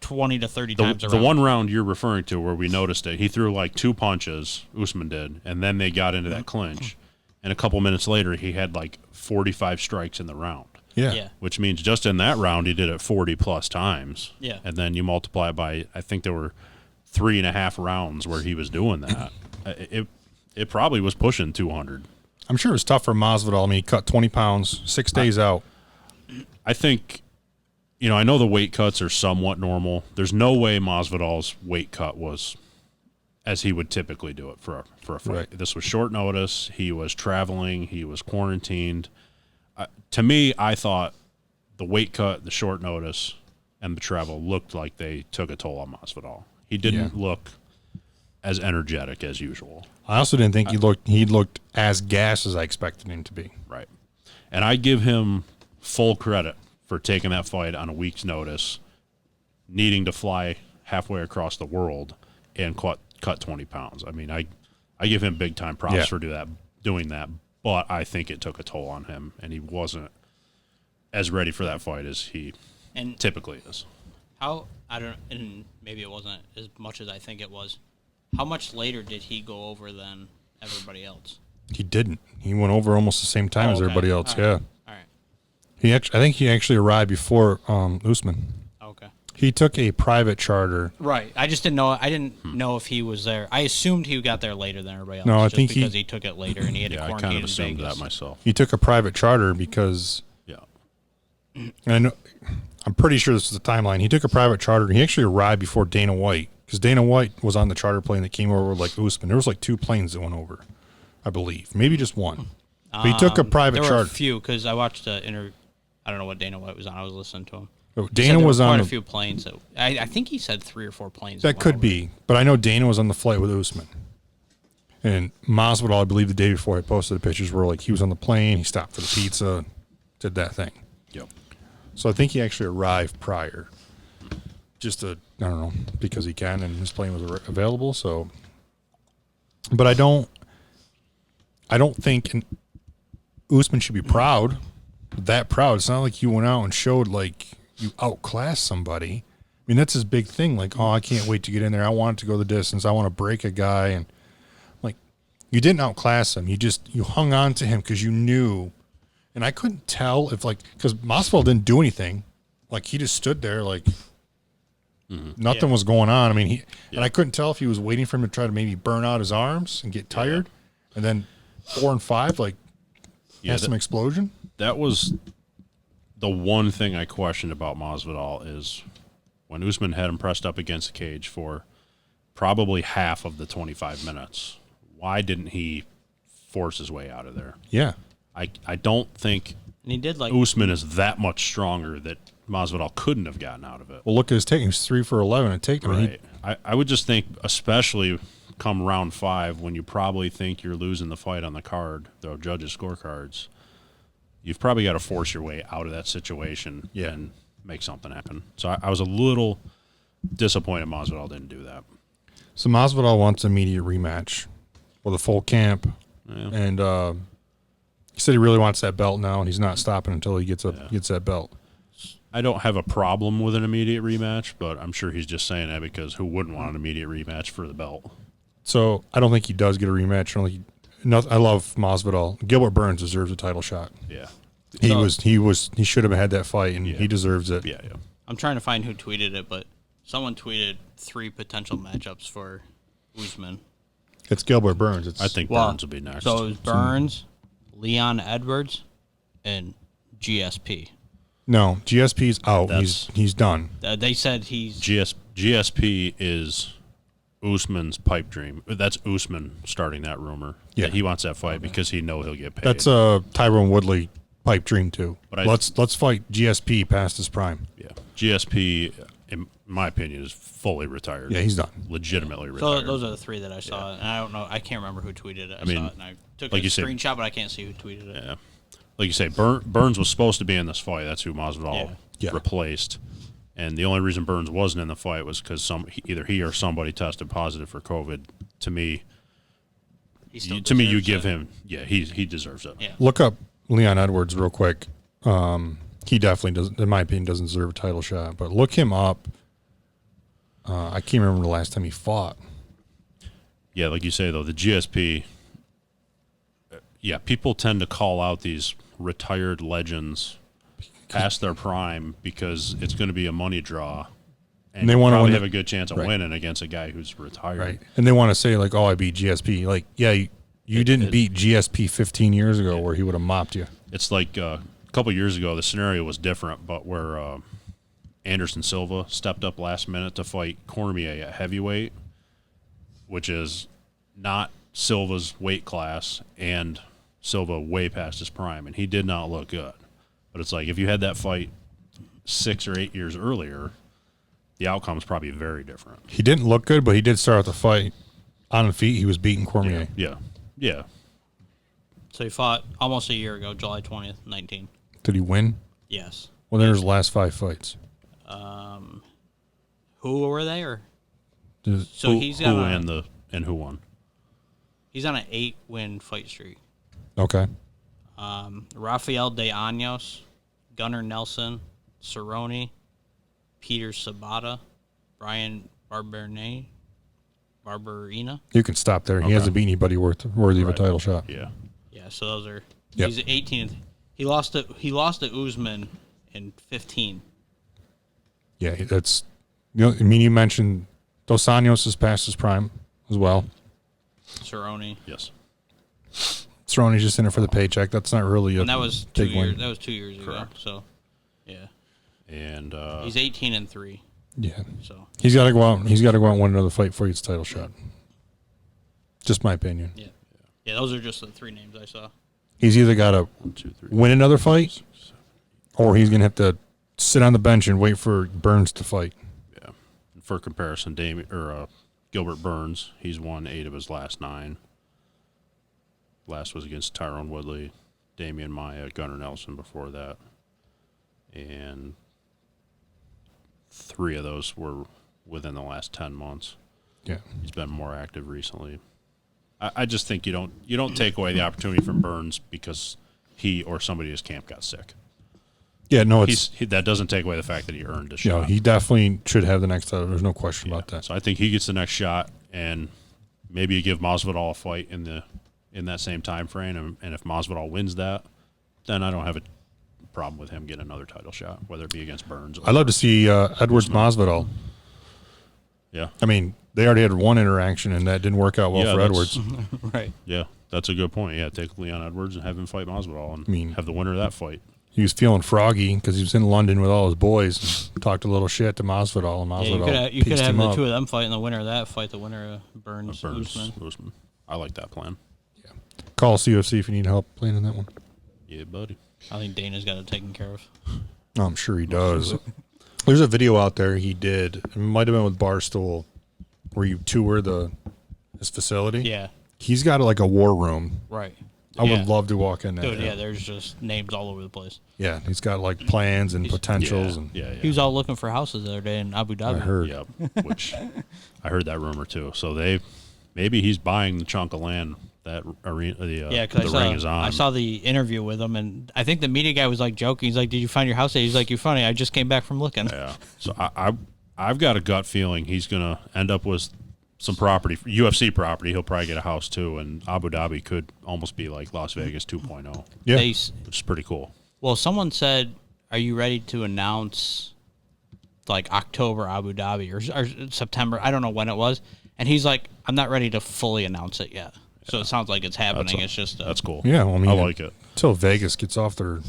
20 to 30 times around. The one round you're referring to where we noticed it, he threw like 2 punches, Usman did, and then they got into that clinch. And a couple minutes later, he had like 45 strikes in the round. Yeah. Which means just in that round, he did it 40-plus times. Yeah. And then you multiply it by, I think there were 3.5 rounds where he was doing that. It probably was pushing 200. I'm sure it was tough for Masvidal. I mean, he cut 20 pounds, 6 days out. I think, I know the weight cuts are somewhat normal. There's no way Masvidal's weight cut was as he would typically do it for a fight. Right. This was short notice. He was traveling. He was quarantined. To me, I thought the weight cut, the short notice, and the travel looked like they took a toll on Masvidal. He didn't look as energetic as usual. I also didn't think he looked as gassed as I expected him to be. Right. And I give him full credit for taking that fight on a week's notice, needing to fly halfway across the world and cut 20 pounds. I mean, I give him big time props for doing that, but I think it took a toll on him, and he wasn't as ready for that fight as he typically is. And maybe it wasn't as much as I think it was. How much later did he go over than everybody else? He didn't. He went over almost the same time as everybody else. All right. All right. I think he actually arrived before Usman. Okay. He took a private charter. Right. I just didn't know. I didn't know if he was there. I assumed he got there later than everybody else. No, I think because he took it later and he had to I quarantine kind of in assumed Vegas. that myself. He took a private charter because I'm pretty sure this is the timeline. He took a private charter. He actually arrived before Dana White because Dana White was on the charter plane that came over with like Usman. There was like 2 planes that went over, I believe, maybe just one. But he took a private there charter. There were a few because I watched the interview. I don't know what Dana White was on. I was listening to him. Dana was on quite a few planes. I think he said 3 or 4 planes. That could be, but I know Dana was on the flight with Usman. And Masvidal, I believe the day before I posted the pictures were like he was on the plane, he stopped for the pizza, did that thing. Yep. So I think he actually arrived prior. Just to, I don't know, because he can and his plane was available, so but I don't think Usman should be proud. That proud. It's not like you went out and showed like you outclassed somebody. I mean, that's his big thing. Like, oh, I can't wait to get in there. I want it to go the distance. I want to break a guy. And like, you didn't outclass him. You hung on to him because you knew. And I couldn't tell if because Masvidal didn't do anything. Like he just stood there like nothing was going on. I mean, and I couldn't tell if he was waiting for him to try to maybe burn out his arms and get tired. And then 4 and 5, had some explosion. That was the one thing I questioned about Masvidal is when Usman had him pressed up against the cage for probably half of the 25 minutes, why didn't he force his way out of there? Yeah. I don't think and he did Usman is that much stronger that Masvidal couldn't have gotten out of it. Well, look at his take. He was 3 for 11 at takedown. Right. I would just think, especially come round 5, when you probably think you're losing the fight on the card, the judges' scorecards, you've probably got to force your way out of that situation and make something happen. So I was a little disappointed Masvidal didn't do that. So Masvidal wants an immediate rematch with a full camp. Yeah. And he said he really wants that belt now, and he's not stopping until he gets that belt. I don't have a problem with an immediate rematch, but I'm sure he's just saying that because who wouldn't want an immediate rematch for the belt? So I don't think he does get a rematch. I love Masvidal. Gilbert Burns deserves a title shot. Yeah. He should have had that fight, and he deserves it. Yeah. I'm trying to find who tweeted it, but someone tweeted 3 potential matchups for Usman. It's Gilbert Burns. I think Burns will be next. So it was Burns, Leon Edwards, and GSP. No, GSP's out. He's done. They said he's GSP is Usman's pipe dream. That's Usman starting that rumor. Yeah, that he wants that fight because he know he'll get paid. That's Tyrone Woodley pipe dream too. But let's fight GSP past his prime. Yeah, GSP, in my opinion, is fully retired. Yeah, he's done. Legitimately retired. So those are the 3 that I saw, and I don't know. I can't remember who tweeted it. I mean, saw it, and I took like a you said, screenshot, but I can't see who tweeted it. Yeah, like you say, Burns was supposed to be in this fight. That's who Masvidal replaced. And the only reason Burns wasn't in the fight was because either he or somebody tested positive for COVID. To me, you give him, he deserves it. Yeah. Look up Leon Edwards real quick. He definitely doesn't, in my opinion, doesn't deserve a title shot. But look him up. I can't remember the last time he fought. Yeah, like you say though, the GSP. People tend to call out these retired legends past their prime because it's going to be a money draw, and they want to have a good chance of winning against a guy who's retired. Right, and they want to say like, "Oh, I beat GSP." Like, you didn't beat GSP 15 years ago, where he would have mopped you. It's like a couple years ago, the scenario was different, but where Anderson Silva stepped up last minute to fight Cormier at heavyweight, which is not Silva's weight class, and Silva way past his prime, and he did not look good. But it's like if you had that fight 6 or 8 years earlier, the outcome is probably very different. He didn't look good, but he did start the fight on the feet. He was beating Cormier. Yeah. So he fought almost a year ago, July 20th, 19. Did he win? Yes. Well, there's the last 5 fights. Who were they? Or Does- so he's got and who won? he's on an 8-win fight streak. Okay. Rafael De Años, Gunnar Nelson, Cerrone, Peter Sabata, Brian Barberina. You can stop there. He hasn't beat anybody worthy of a title shot. Yeah. Yeah, so those are. Yep. He's 18th. He lost to Usman in 15. Yeah, that's. I mean, you mentioned Dos Anjos is past his prime as well. Cerrone. Yes. Cerrone's just in it for the paycheck. That's not really a And that was 2 big years. win. That was 2 years ago. Correct. So, yeah, And he's 18-3. Yeah, So he's got to go out. He's got to go out and win another fight before he gets a title shot. Just my opinion. yeah, those are just the 3 names I saw. He's either got to 1, 2, 3, win another fight, or he's gonna have to sit on the bench and wait for Burns to fight. yeah. For comparison, Gilbert Burns, he's won 8 of his last 9. Last was against Tyrone Woodley, Damian Maia, Gunnar Nelson before that. And 3 of those were within the last 10 months. Yeah, He's been more active recently. I just think you don't take away the opportunity from Burns because he or somebody in his camp got sick. yeah. No, it's That doesn't take away the fact that he earned a you know, shot. he definitely should have the next title. There's no question about that. So I think he gets the next shot, and maybe you give Masvidal a fight in that same time frame, and if Masvidal wins that, then I don't have a problem with him getting another title shot, whether it be against Burns. I'd love to see Edwards Masvidal. Yeah, I mean, they already had one interaction, and that didn't work out well for that's- Edwards. Right. yeah, that's a good point. Yeah, take Leon Edwards and have him fight Masvidal, and I mean- have the winner of that fight. He was feeling froggy because he was in London with all his boys and talked a little shit to Masvidal, and Yeah, Masvidal you could pieced have him the up. 2 of them fight, and the winner of that fight, the winner of Burns, Usman. Usman. I like that plan. Call us UFC if you need help planning that one. Yeah, buddy. I think Dana's got it taken care of. Oh, I'm sure he does. There's a video out there he did. It might have been with Barstool, where you tour his facility. Yeah. He's got like a war room. Right. I would love to walk in there. Dude, yeah, there's just names all over the place. Yeah, he's got like plans and potentials. And Yeah. He was out looking for houses the other day in Abu Dhabi. I heard. Yep, which I heard that rumor too. So maybe he's buying the chunk of land that arena. Yeah, because the ring is on. I saw the interview with him, and I think the media guy was like joking. He's like, "Did you find your house?" He's like, "You're funny. I just came back from looking." Yeah. So I've got a gut feeling he's gonna end up with some property, UFC property. He'll probably get a house too, and Abu Dhabi could almost be like Las Vegas 2.0, Yeah. which is pretty cool. Well, someone said, "Are you ready to announce like October Abu Dhabi or September?" I don't know when it was, and he's like, "I'm not ready to fully announce it yet." So it sounds like it's happening. It's just That's cool. Yeah, well, I mean, I like it. Until Vegas gets off their.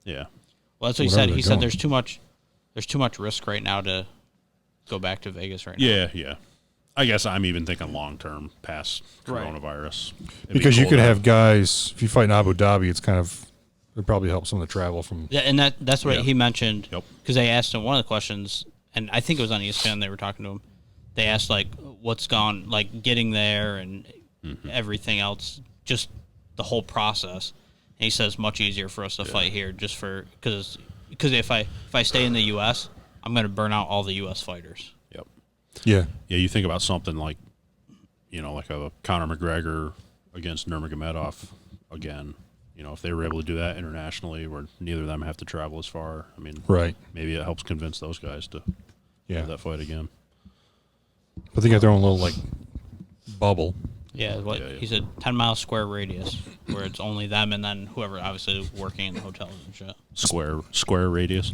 Yeah. Well, that's what he whatever said. they're He said doing. there's too much risk right now to go back to Vegas right now. Yeah. I guess I'm even thinking long term past coronavirus. It'd be Because you cool could to have guys, if you fight in Abu Dhabi, it's kind of, it'd probably help some of the travel from. Yeah, and that's what Yeah. he mentioned. Yep. Because they asked him one of the questions, and I think it was on ESPN. They were talking to him. They asked like, "What's gone like getting there and everything else, just the whole process." And he says, "Much easier for us to fight here, just because if I stay in the U.S., I'm going to burn out all the U.S. fighters." Yep. Yeah. Yeah, you think about something like, like a Conor McGregor against Nurmagomedov again. If they were able to do that internationally, where neither of them have to travel as far, I mean, Right. maybe it helps convince those guys to Yeah. have that fight again. But they got their own little like bubble. Yeah, he said, 10-mile square radius, where it's only them and then whoever obviously is working in the hotels and shit. Square radius.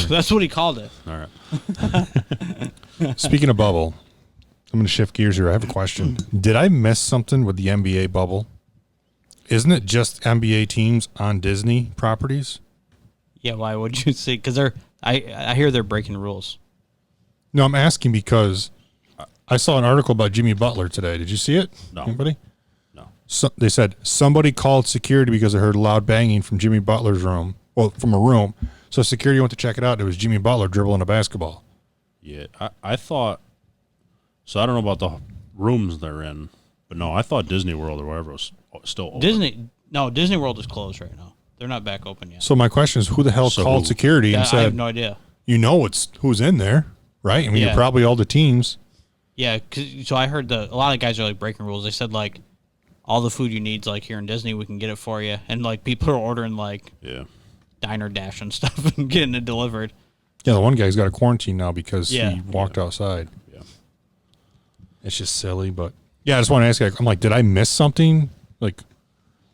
That's what he called it. All right. Speaking of bubble, I'm going to shift gears here. I have a question. Did I miss something with the NBA bubble? Isn't it just NBA teams on Disney properties? Yeah, why would you say? Because I hear they're breaking rules. No, I'm asking because I saw an article about Jimmy Butler today. Did you see it? No. Anybody? No. So, they said somebody called security because they heard loud banging from Jimmy Butler's room. Well, from a room. So security went to check it out. It was Jimmy Butler dribbling a basketball. Yeah, I thought. So I don't know about the rooms they're in, but no, I thought Disney World or whatever was still open. No, Disney World is closed right now. They're not back open yet. So my question is, who the hell called security and I said, have no idea. you know who's in there, right? I mean, Yeah. you're probably all the teams. Yeah, so I heard a lot of guys are like breaking rules. They said like all the food you need's like here in Disney, we can get it for you, and like people are ordering like Diner Dash and stuff and getting it delivered. Yeah, the one guy's got a quarantine now because Yeah. he walked outside. Yeah. It's just silly, but yeah, I just want to ask you, I'm like, did I miss something? Like,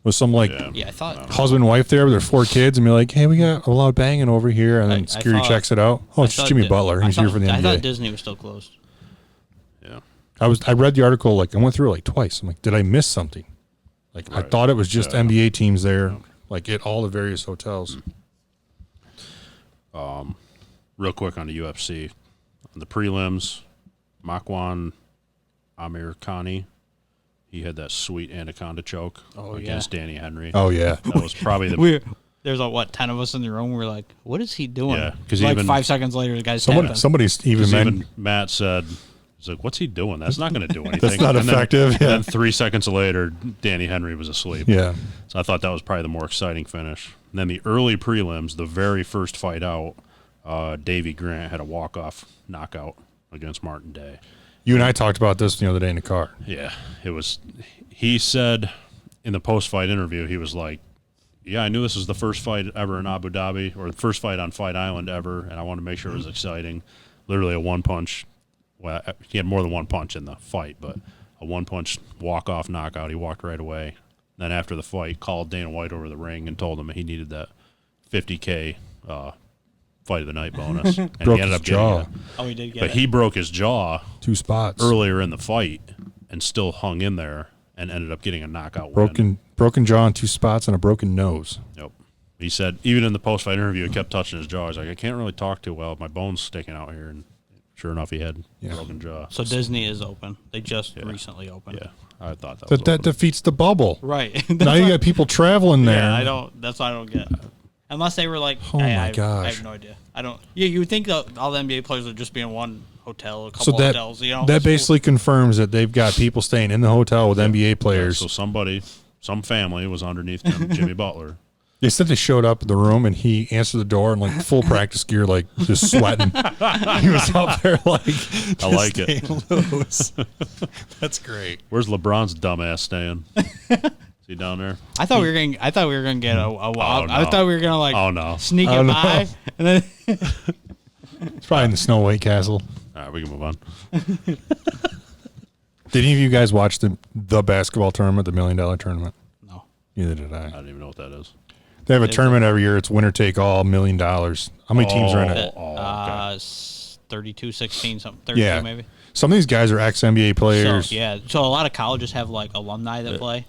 was some like Yeah, I thought husband and wife there with their 4 kids and be like, hey, we got a loud banging over here, and then I security thought- checks it out. Oh, it's just Jimmy Butler. He's here for the I thought NBA. Disney was still closed. Yeah. I read the article, like I went through it like twice. I'm like, did I miss something? Like I Right. thought it was just Yeah. NBA teams there, like at all the various hotels. Real quick on the UFC. On the prelims, Makwan Amir Khani, he had that sweet anaconda choke against Danny Henry. Oh yeah, That was probably the There's like 10 of us in the room. We're like, what is he doing? Yeah, 'cause like even- 5 seconds later, the guy's tapping. somebody's even even Matt said, he's like, what's he doing? That's not going to do anything. That's not And then- effective, and yeah. then 3 seconds later, Danny Henry was asleep. Yeah. So I thought that was probably the more exciting finish. And then the early prelims, the very first fight out, Davey Grant had a walk-off knockout against Martin Day. You and I talked about this the other day in the car. Yeah, it was. He said in the post-fight interview, he was like, "Yeah, I knew this was the first fight ever in Abu Dhabi, or the first fight on Fight Island ever, and I wanted to make sure it was exciting." Literally a one-punch. Well, he had more than one punch in the fight, but a one-punch walk-off knockout. He walked right away. Then after the fight, called Dana White over the ring and told him he needed that $50K fight of the night bonus, and Broke he ended his up jaw. getting it. Oh, he did get But it. he broke his jaw 2 spots. earlier in the fight and still hung in there and ended up getting a knockout win. Broken jaw in 2 spots and a broken nose. Yep. He said even in the post-fight interview, he kept touching his jaw. He's like, I can't really talk too well. My bone's sticking out here. And sure enough, he had a broken jaw. So Disney is open. They just recently opened. Yeah, I thought that was That open. defeats the bubble. Right. Now you got people traveling there. Yeah, I don't. That's what I don't get. Unless they were like, Oh hey, my I gosh. have no idea. I don't. Yeah, you would think that all the NBA players would just be in one hotel, a couple So that hotels. You know, that basically confirms that they've got people staying in the hotel with NBA players. So some family was underneath Jimmy Butler. They said they showed up in the room and he answered the door in like full practice gear, like just sweating. He was up there like, I like it. loose. That's great. Where's LeBron's dumbass staying? Is he down there? I thought we were gonna get a wild. no. I thought we were gonna like Oh, no. sneak Oh, it no. by, and then It's probably in the Snow White Castle. All right, we can move on. Did any of you guys watch the basketball tournament, the $1 Million Tournament? no. Neither did I. I don't even know what that is. They have a tournament every year. It's winner take all, $1 million. How many teams are in it? Okay. 32, 16, something. 32 Yeah. maybe. Some of these guys are ex-NBA players. So yeah, so a lot of colleges have like alumni that play.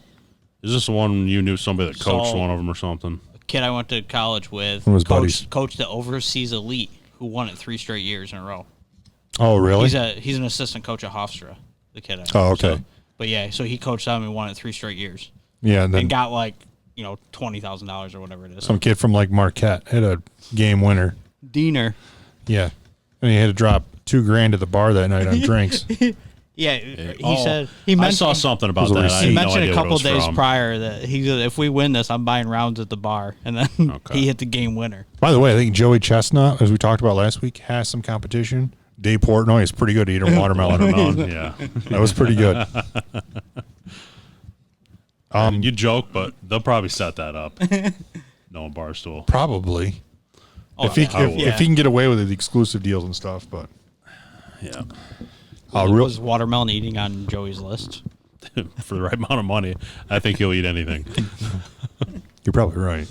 Is this the one you knew somebody that coached So- one of them or something? A kid I went to college with One of his buddies. coached the overseas elite who won it 3 straight years in a row. Oh, really? He's an assistant coach at Hofstra, the kid. Oh, okay. So, but yeah, so he coached them and won it 3 straight years Yeah, and then and got like $20,000 or whatever it is. some kid from like Marquette had a game winner. Diener. Yeah, and he had to drop $2,000 at the bar that night on drinks. Yeah, he Oh, said he I mentioned saw something about It was a that. I receipt. had he no mentioned idea a what it couple was days from. prior that he said if we win this, I'm buying rounds at the bar, and then Okay. he hit the game winner. By the way, I think Joey Chestnut, as we talked about last week, has some competition. Dave Portnoy is pretty good at eating watermelon. Watermelon, yeah. That was pretty good. You joke, but they'll probably set that up. No Barstool. Probably. Oh, if he yeah. if he can get away with it, the exclusive deals and stuff, but Yeah. Was watermelon eating on Joey's list? For the right amount of money, I think he'll eat anything. you're probably right.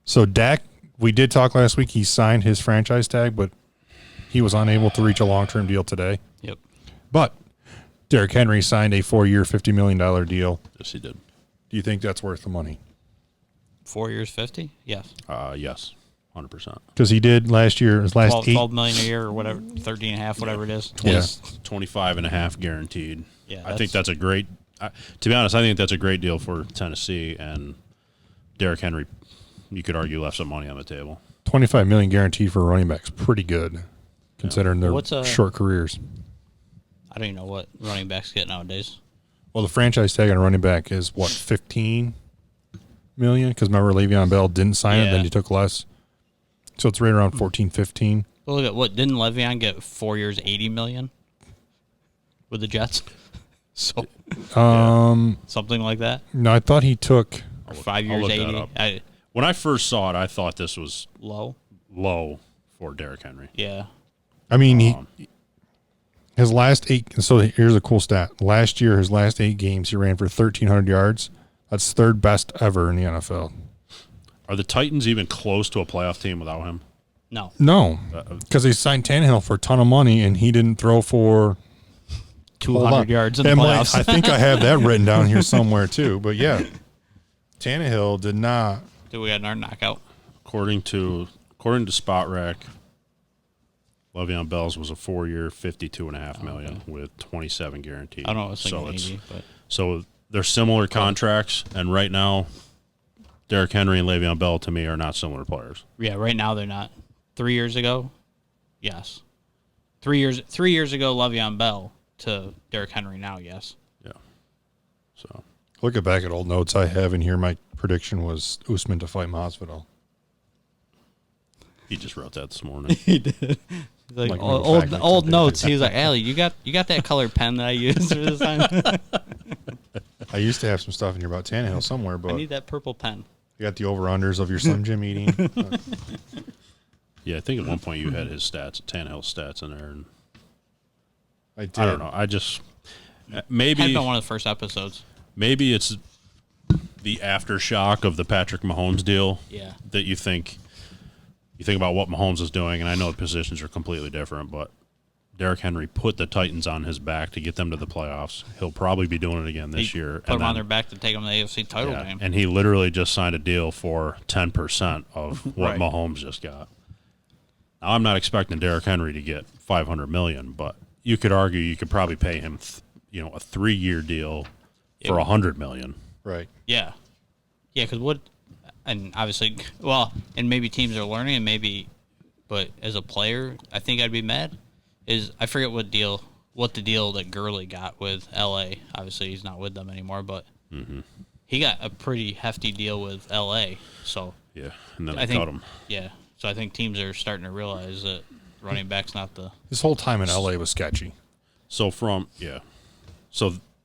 So Dak, we did talk last week. He signed his franchise tag, but he was unable to reach a long-term deal today. Yep. But Derrick Henry signed a 4-year, $50 million deal. Yes, he did. Do you think that's worth the money? 4 years, 50? Yes. Yes, 100%. Because he did last year, his last 12 million a year or whatever, 13 and a half, whatever it is. Yeah. 25.5 guaranteed. Yeah, I think that's a great. To be honest, I think that's a great deal for Tennessee, and Derrick Henry. You could argue left some money on the table. $25 million guaranteed for a running back is pretty good, considering their What's a- short careers. I don't even know what running backs get nowadays. Well, the franchise tag on a running back is what, 15? million because remember Le'Veon Bell didn't sign it, Yeah. then he took less. So it's right around 14, 15. Well, look at what didn't Le'Veon get 4 years, $80 million with the Jets? So something like that. No, I thought he took. Or 5 I'll years, look that 80. up. When I first saw it, I thought this was Low. low for Derrick Henry. Yeah. I mean, his last 8. So here's a cool stat. Last year, his last 8 games, he ran for 1,300 yards. That's third best ever in the NFL. Are the Titans even close to a playoff team without him? No. No, because they signed Tannehill for a ton of money, and he didn't throw for 200 yards in the And playoffs. I think I have that written down here somewhere too. But yeah, Tannehill did not. Did we get our knockout? According to Spot Rack, Le'Veon Bell's was a 4-year, $52.5 million with 27 guaranteed. I don't know. I was thinking so 80, but so they're similar contracts, and right now, Derrick Henry and Le'Veon Bell to me are not similar players. yeah, right now they're not. 3 years ago, yes. 3 years ago, Le'Veon Bell to Derrick Henry now, yes. Yeah. So Looking back at old notes I have in here, my prediction was Usman to fight Masvidal. he just wrote that this morning. He did. Like, Like, old back, like, old 10 notes. He's like, Allie, you got that colored pen that I used for this time? I used to have some stuff in here about Tannehill somewhere, I but need that purple pen. you got the over-unders of your Slim Jim eating. Yeah, I think at one point you had his stats, Tannehill's stats in there, and I did. I don't know. I just Had maybe been one of the first episodes. maybe it's the aftershock of the Patrick Mahomes deal Yeah. that you think about what Mahomes is doing, and I know the positions are completely different, but Derrick Henry put the Titans on his back to get them to the playoffs. He'll probably be doing it again this He year. Put them on their back to take them to the AFC title game. And he literally just signed a deal for 10% of what Right. Mahomes just got. Now, I'm not expecting Derrick Henry to get $500 million, but you could argue you could probably pay him, a 3-year deal for $100 million. Right. Yeah. Yeah, because and obviously, well, and maybe teams are learning, and maybe, but as a player, I think I'd be mad. I forget what the deal that Gurley got with LA. Obviously, he's not with them anymore, but he got a pretty hefty deal with LA. So Yeah, and then I they think, cut him. yeah. So I think teams are starting to realize that running back's not the. This whole time in LA was sketchy. So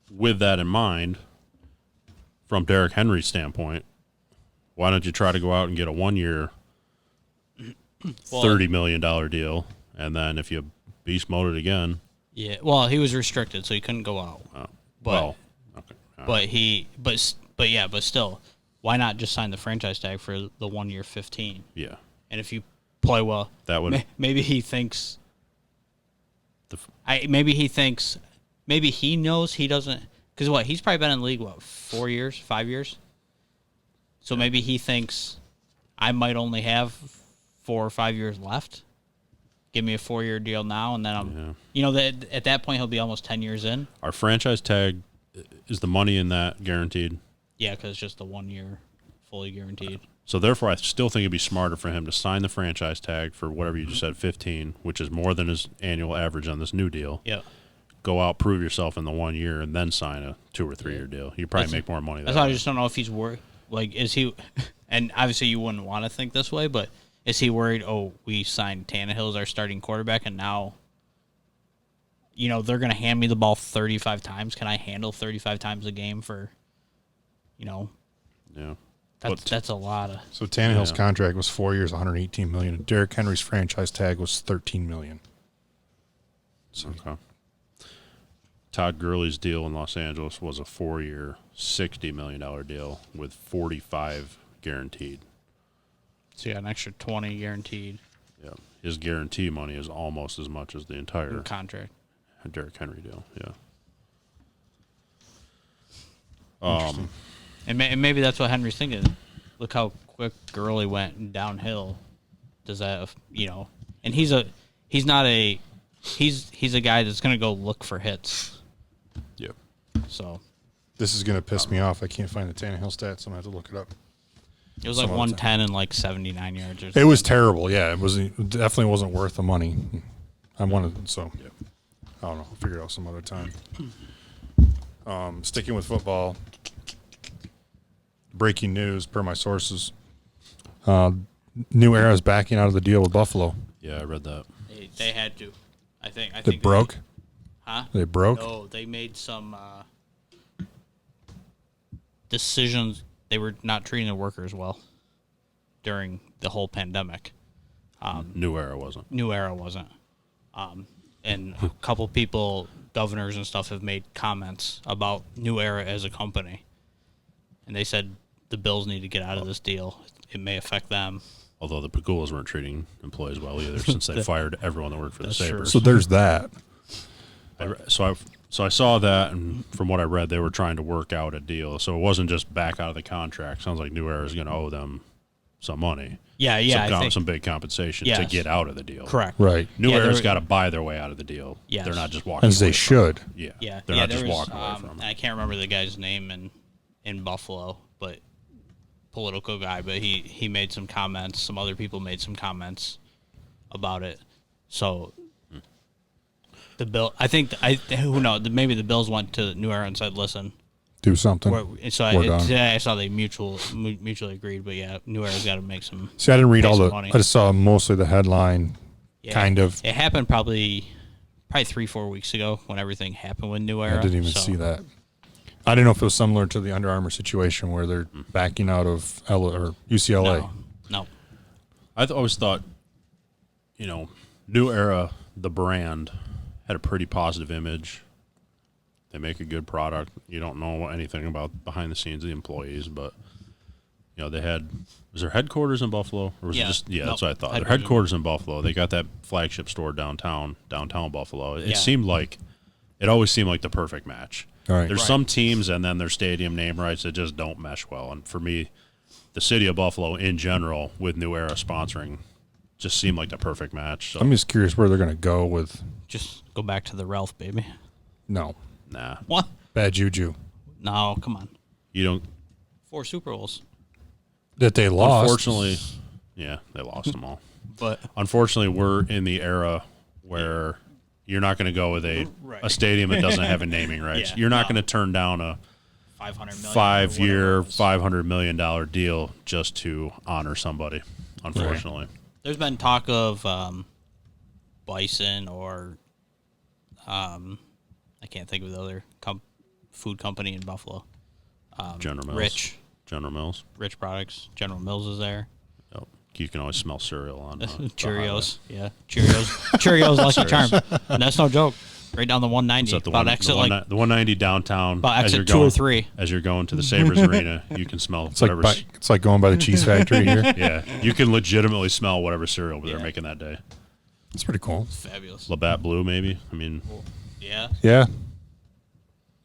with that in mind, from Derrick Henry's standpoint, why don't you try to go out and get a 1-year, $30 million deal, and then if you beast mode it again, Yeah. Well, he was restricted, so he couldn't go out. But okay. but still, why not just sign the franchise tag for the 1 year 15? Yeah, And if you play well, that would maybe he thinks. Maybe he knows he doesn't. Because he's probably been in the league 4 years, 5 years. So maybe he thinks I might only have 4 or 5 years left. Give me a 4-year deal now, and then at that point he'll be almost 10 years in. Our franchise tag, is the money in that guaranteed? Yeah, because it's just the 1 year, fully guaranteed. So therefore, I still think it'd be smarter for him to sign the franchise tag for whatever you just said, 15, which is more than his annual average on this new deal. Yeah. Go out, prove yourself in the 1 year, and then sign a 2 or 3 year deal. You probably make more money. That's why I just don't know if he's worried. Like, is he? And obviously, you wouldn't want to think this way, but is he worried? Oh, we signed Tannehill as our starting quarterback, and now, they're going to hand me the ball 35 times. Can I handle 35 times a game for, Yeah. That's a lot of. So Tannehill's contract was 4 years, $118 million. And Derrick Henry's franchise tag was $13 million. So Okay. Todd Gurley's deal in Los Angeles was a 4-year, $60 million deal with 45 guaranteed. So, yeah, an extra 20 guaranteed Yeah. His guarantee money is almost as much as the entire contract. Derrick Henry deal. Yeah. And maybe that's what Henry's thinking. Look how quick Gurley went downhill. Does that, and he's a guy that's going to go look for hits. Yeah. So this is going to piss me off. I can't find the Tannehill stats. I'm going to have to look it up. it was like Some other 110 and like 79 yards or something. It was terrible. Yeah, it definitely wasn't worth the money. I wanted so. Yeah. I don't know. I'll figure it out some other time. Sticking with football, breaking news per my sources. New Era is backing out of the deal with Buffalo. Yeah, I read that. They had to. I think They broke? Huh? They broke? No, they made some decisions. They were not treating the workers well during the whole pandemic. New Era wasn't. New Era wasn't. And a couple people, governors and stuff, have made comments about New Era as a company. And they said the Bills need to get out of this deal. It may affect them. Although the Pagulas weren't treating employees well either, since they fired everyone that worked for the Sabres. So there's that. So I saw that, and from what I read, they were trying to work out a deal. So it wasn't just back out of the contract. Sounds like New Era is going to owe them some money. Yeah, some big compensation to get out of the deal. Correct. Right. New Era's got to buy their way out of the deal. Yes. They're not just walking As away they from should. it. Yeah. They're not just there was, walking away from it. I can't remember the guy's name in Buffalo, but political guy, but he made some comments. Some other people made some comments about it. So the bill, who knows? Maybe the Bills went to New Era and said, "Listen, Do something. Today I saw they mutually agreed." But yeah, New Era's got to make some. See, I didn't read make all some the. money. I just saw mostly the headline. Yeah, kind of. It happened probably 3-4 weeks ago when everything happened with New Era. I didn't even see that. I didn't know if it was similar to the Under Armour situation where they're backing out of or UCLA. No. I always thought, New Era, the brand, had a pretty positive image. They make a good product. You don't know anything about behind the scenes of the employees, but they had. Was their headquarters in Buffalo, or was it just? Yeah, that's what I thought. Their headquarters in Buffalo. They got that flagship store downtown Buffalo. It always seemed like the perfect match. Right. There's some teams and then their stadium name rights that just don't mesh well. And for me, the city of Buffalo in general, with New Era sponsoring, just seemed like the perfect match. So, I'm just curious where they're going to go with. Just go back to the Ralph, baby. No. nah. What? Bad juju. No, come on. You don't. 4 Super Bowls. That they lost. Unfortunately, yeah, they lost them all. But Unfortunately, we're in the era where you're not going to go with a stadium that doesn't have a naming rights. Yeah, You're not going to turn down a $500 million. 5-year, $500 million deal just to honor somebody, unfortunately. There's been talk of Bison or I can't think of the other food company in Buffalo. General Mills. General Mills. Rich Products. General Mills is there. Yep. You can always smell cereal on Cheerios. Yeah. Cheerios Lucky Charm. And that's no joke. Right down the 190. The 190 downtown. About exit 2 or 3. As you're going to the Sabres Arena, you can smell whatever. It's like going by the cheese factory here. Yeah. You can legitimately smell whatever cereal they're making that day. It's pretty cool. Fabulous. Labatt Blue, maybe. I mean, yeah. Yeah.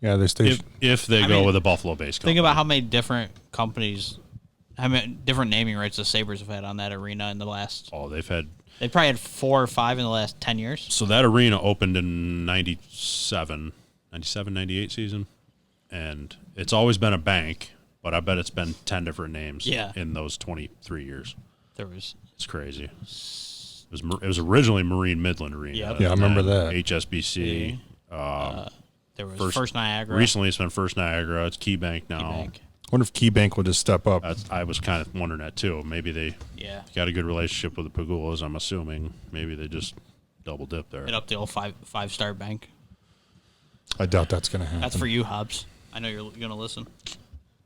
Yeah, they stay. If they go with a Buffalo-based company. Think about how many different companies, how many different naming rights the Sabres have had on that arena in the last. Oh, They probably had 4 or 5 in the last 10 years. So that arena opened in 97, 98 season, and it's always been a bank, but I bet it's been 10 different names in those 23 years. It's crazy. It was originally Marine Midland Arena. Yep. Yeah, I remember that. HSBC. There was First Niagara. Recently, it's been First Niagara. It's KeyBank now. I wonder if KeyBank would just step up. I was kind of wondering that too. Maybe they got a good relationship with the Pagulas. I'm assuming maybe they just double dip there. Hit up the old five-star bank. I doubt that's going to happen. That's for you, Hobbs. I know you're going to listen.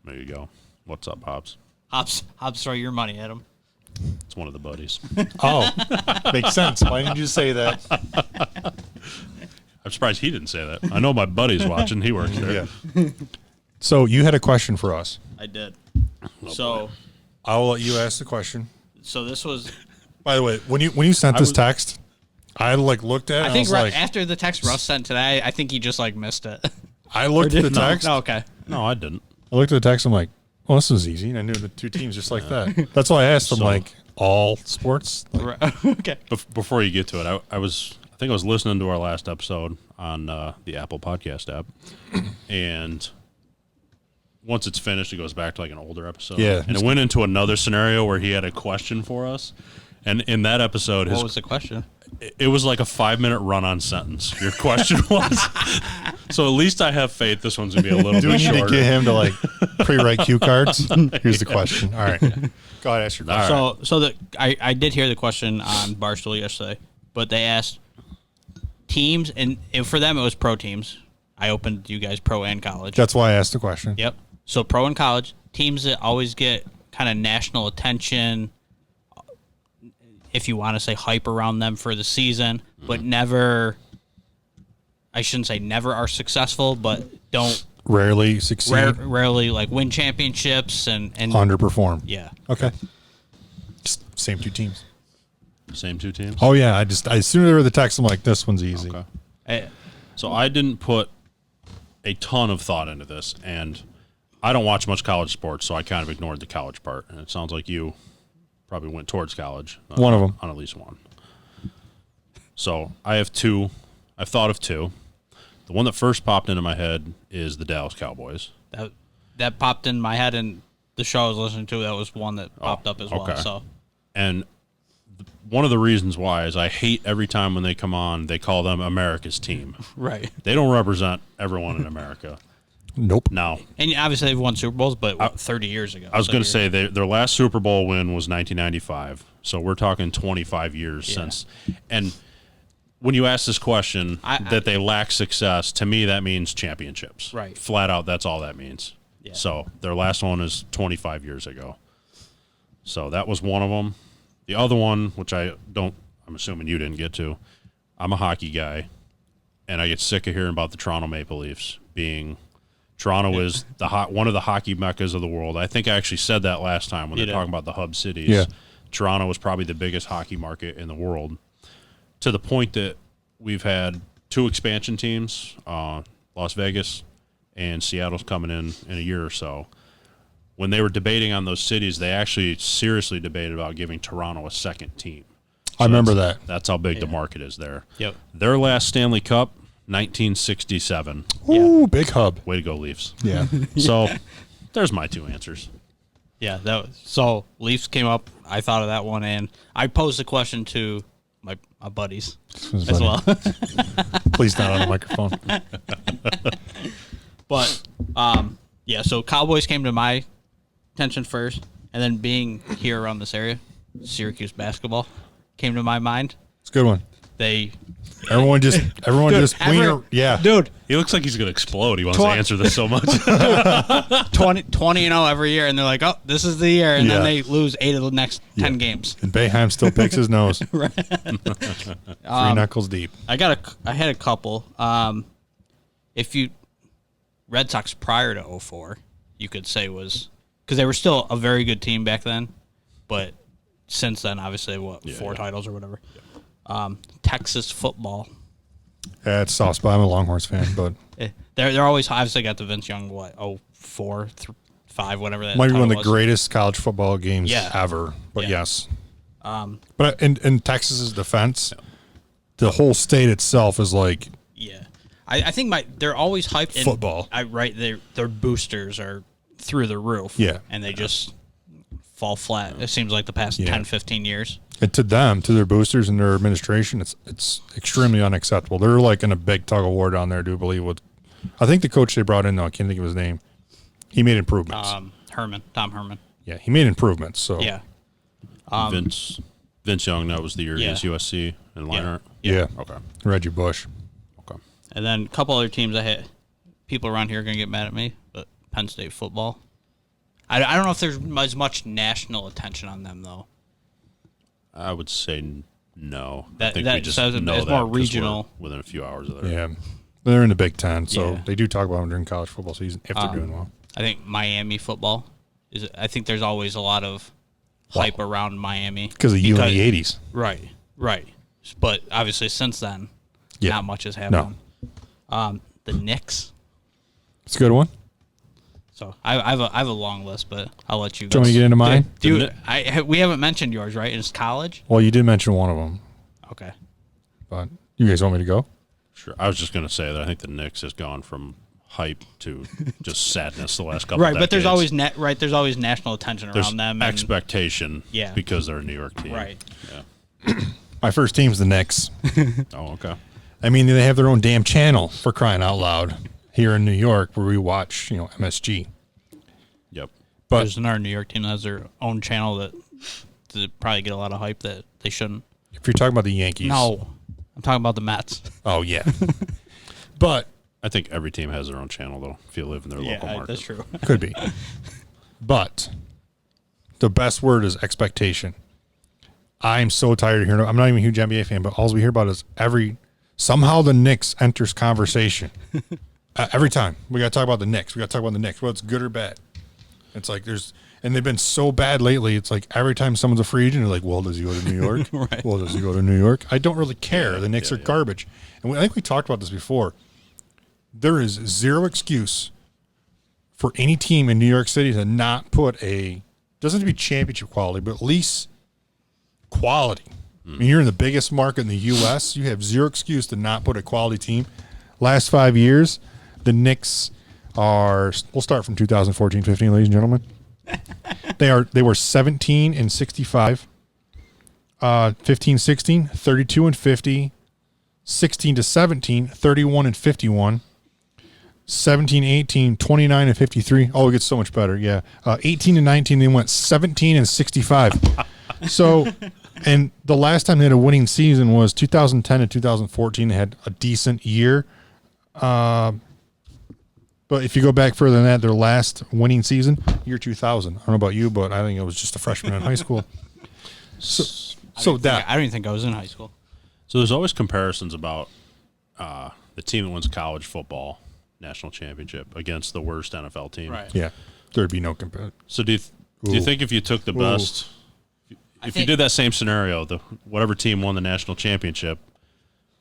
There you go. What's up, Hobbs? Hobbs, throw your money at him. It's one of the buddies. Oh, makes sense. Why didn't you say that? I'm surprised he didn't say that. I know my buddy's watching. He works there. Yeah. So you had a question for us. I did. Boy. I'll let you ask the question. So this was. By the way, when you sent this text, I looked at it. I think I was after the text Russ sent today, I think he just missed it. I looked at the text. No, okay. No, I didn't. I looked at the text. I'm like, well, this is easy. And I knew the two teams just like that. That's why I asked them, all sports. Okay. Before you get to it, I think I was listening to our last episode on the Apple Podcast app, and once it's finished, it goes back to an older episode. Yeah. And it went into another scenario where he had a question for us. And in that episode, What was the question? It was like a 5-minute run-on sentence. Your question was. So at least I have faith this one's going to be a little bit shorter. Do we need to get him to Pre-write cue cards. Here's the question. All right. Go ahead, ask your question. So I did hear the question on Barstool yesterday, but they asked teams, and for them it was pro teams. I opened you guys pro and college. That's why I asked the question. Yep. So pro and college teams that always get kind of national attention, if you want to say hype around them for the season, but never. I shouldn't say never are successful, but don't Rarely succeed. rarely like win championships and Underperform. yeah. Okay. Just same two teams. Same two teams. Oh yeah, as soon as I read the text, I'm like, this one's easy. Okay. So I didn't put a ton of thought into this, and I don't watch much college sports, so I kind of ignored the college part. And it sounds like you probably went towards college. One of them. On at least one. So I have two. I've thought of two. The one that first popped into my head is the Dallas Cowboys. That popped in my head, and the show I was listening to, that was one that popped up as well. So, and one of the reasons why is I hate every time when they come on, they call them America's team. right. They don't represent everyone in America. Nope. Now, And obviously they've won Super Bowls, but 30 years ago. I was going to say their last Super Bowl win was 1995. So we're talking 25 years since. And when you ask this question, that they lack success, to me that means championships. Right. Flat out, that's all that means. Yeah. So their last one is 25 years ago. So that was one of them. The other one, which I'm assuming you didn't get to, I'm a hockey guy, and I get sick of hearing about the Toronto Maple Leafs being Toronto is one of the hockey meccas of the world. I think I actually said that last time when they're talking about the hub cities. Yeah. Toronto is probably the biggest hockey market in the world, to the point that we've had two expansion teams, Las Vegas and Seattle's coming in a year or so. When they were debating on those cities, they actually seriously debated about giving Toronto a second team. So I remember that. That's how big the market is there. Yep. Their last Stanley Cup, 1967. Ooh, big hub. Way to go, Leafs. Yeah. So there's my two answers. Yeah, so Leafs came up. I thought of that one, and I posed a question to my buddies as well. Please not on the microphone. But yeah, so Cowboys came to my attention first, and then being here around this area, Syracuse basketball came to my mind. It's a good one. Everyone just yeah. Dude, He looks like he's going to explode. He wants to answer this so much. 20-0 every year, and they're like, oh, this is the year, and then Yeah. they lose 8 of the next 10 games. And Boeheim still picks his nose. Three knuckles deep. I had a couple. If you Red Sox prior to 04, you could say was because they were still a very good team back then, but since then, obviously, four titles or whatever. Texas football. Yeah, it's soft spot. I'm a Longhorns fan, but They're always obviously got the Vince Young 04, 5, whatever that might be one of the was. greatest college football games ever. But Yeah. yes, but in Texas's defense, the whole state itself is like I think they're always hyped in football. Their boosters are through the roof. Yeah. And they just fall flat. It seems like the past 10, 15 years. And to their boosters and their administration, it's extremely unacceptable. They're like in a big tug of war down there. I do believe I think the coach they brought in, though, I can't think of his name. He made improvements. Tom Herman. Yeah, he made improvements. So Yeah. Vince Young, that was the year he was USC and Leinart. Yeah. Okay. Reggie Bush. Okay. And then a couple other teams I had. People around here are going to get mad at me, but Penn State football. I don't know if there's as much national attention on them, though. I would say no. That- I think that we just says know it's that more 'cause regional. we're within a few hours of there. Yeah. They're in the Big Ten, so Yeah. they do talk about them during college football season if they're doing well. I think Miami football I think there's always a lot of hype around Miami Because of you in the 80s. Right. But obviously since then, not much has happened. The Knicks. It's a good one. So I have a long list, but I'll let you. Do you want me to get into mine? We haven't mentioned yours, right? It's college. Well, you did mention one of them, Okay. but you guys want me to go? Sure. I was just going to say that I think the Knicks has gone from hype to just sadness the last couple. Right, but there's decades. always there's always national attention There's around them. expectation. Yeah. Because they're a New York team. Right. Yeah. My first team's the Knicks. Oh, okay. I mean, they have their own damn channel, for crying out loud, here in New York, where we watch, MSG. Yep. But There's another New York team that has their own channel that probably get a lot of hype that they shouldn't. if you're talking about the Yankees. No, I'm talking about the Mets. Oh, yeah. But I think every team has their own channel, though, if you live in their local market. That's true. could be. But the best word is expectation. I'm so tired of hearing. I'm not even a huge NBA fan, but all we hear about is somehow the Knicks enters conversation. Every time we got to talk about the Knicks. We got to talk about the Knicks. Whether it's good or bad. It's like and they've been so bad lately. It's like every time someone's a free agent, they're like, well, does he go to New York? Right. Well, does he go to New York? I don't really care. The Knicks are garbage. And I think we talked about this before. There is zero excuse for any team in New York City to not put doesn't have to be championship quality, but at least quality. I mean, you're in the biggest market in the U.S. You have zero excuse to not put a quality team. Last 5 years, the Knicks we'll start from 2014-15, ladies and gentlemen. They were 17 and 65, 15-16, 32 and 50, 16 to 17, 31 and 51, 17-18, 29 and 53. Oh, it gets so much better. Yeah. 18 and 19, they went 17 and 65. So, and the last time they had a winning season was 2010 and 2014. They had a decent year. But if you go back further than that, their last winning season, year 2000. I don't know about you, but I think it was just a freshman in high school. I don't even think I was in high school. So there's always comparisons about the team that wins college football national championship against the worst NFL team. Right. Yeah, there'd be no comparison. So do you think if you took the best, if you did that same scenario, whatever team won the national championship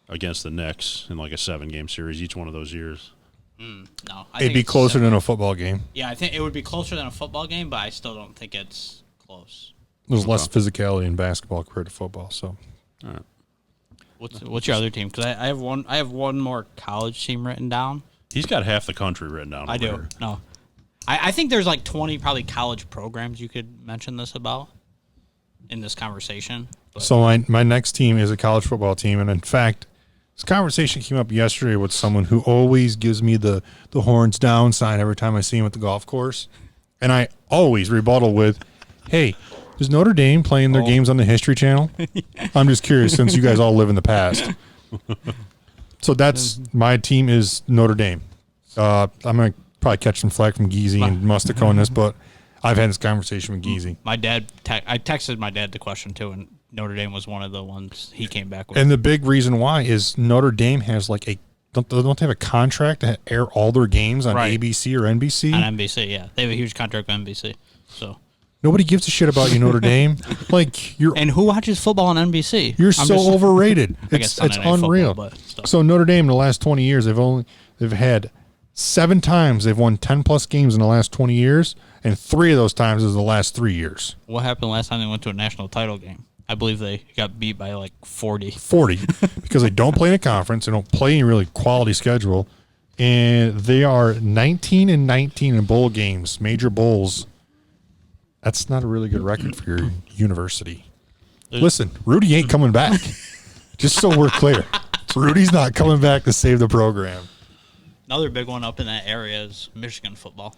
against the Knicks in like a 7-game series each one of those years? No, it'd be closer than a football game. Yeah, I think it would be closer than a football game, but I still don't think it's close. There's less physicality in basketball compared to football. So, All right. What's your other team? Because I have one. I have one more college team written down. He's got half the country written down. I do. Here. No, I think there's like 20 probably college programs you could mention this about in this conversation. But. so my next team is a college football team, and in fact, this conversation came up yesterday with someone who always gives me the horns down sign every time I see him at the golf course, and I always rebuttal with, "Hey, is Notre Dame playing their games on the History Channel?" I'm just curious since you guys all live in the past. So that's my team is Notre Dame. I'm gonna probably catch some flack from Geezy and Mustico on this, but I've had this conversation with Geezy. My dad, I texted my dad the question too, and Notre Dame was one of the ones he came back with. And the big reason why is Notre Dame has like don't they have a contract to air all their games on ABC or NBC? On NBC, yeah, they have a huge contract with NBC. So nobody gives a shit about you, Notre Dame. Like and who watches football on NBC? You're so overrated. It's unreal. Football, but so Notre Dame in the last 20 years, they've had 7 times they've won 10+ games in the last 20 years, and 3 of those times is the last 3 years. What happened last time they went to a national title game? I believe they got beat by like 40. 40 because they don't play in a conference. They don't play any really quality schedule. And they are 19 and 19 in bowl games, major bowls. That's not a really good record for your university. Listen, Rudy ain't coming back. Just so we're clear. Rudy's not coming back to save the program. Another big one up in that area is Michigan football.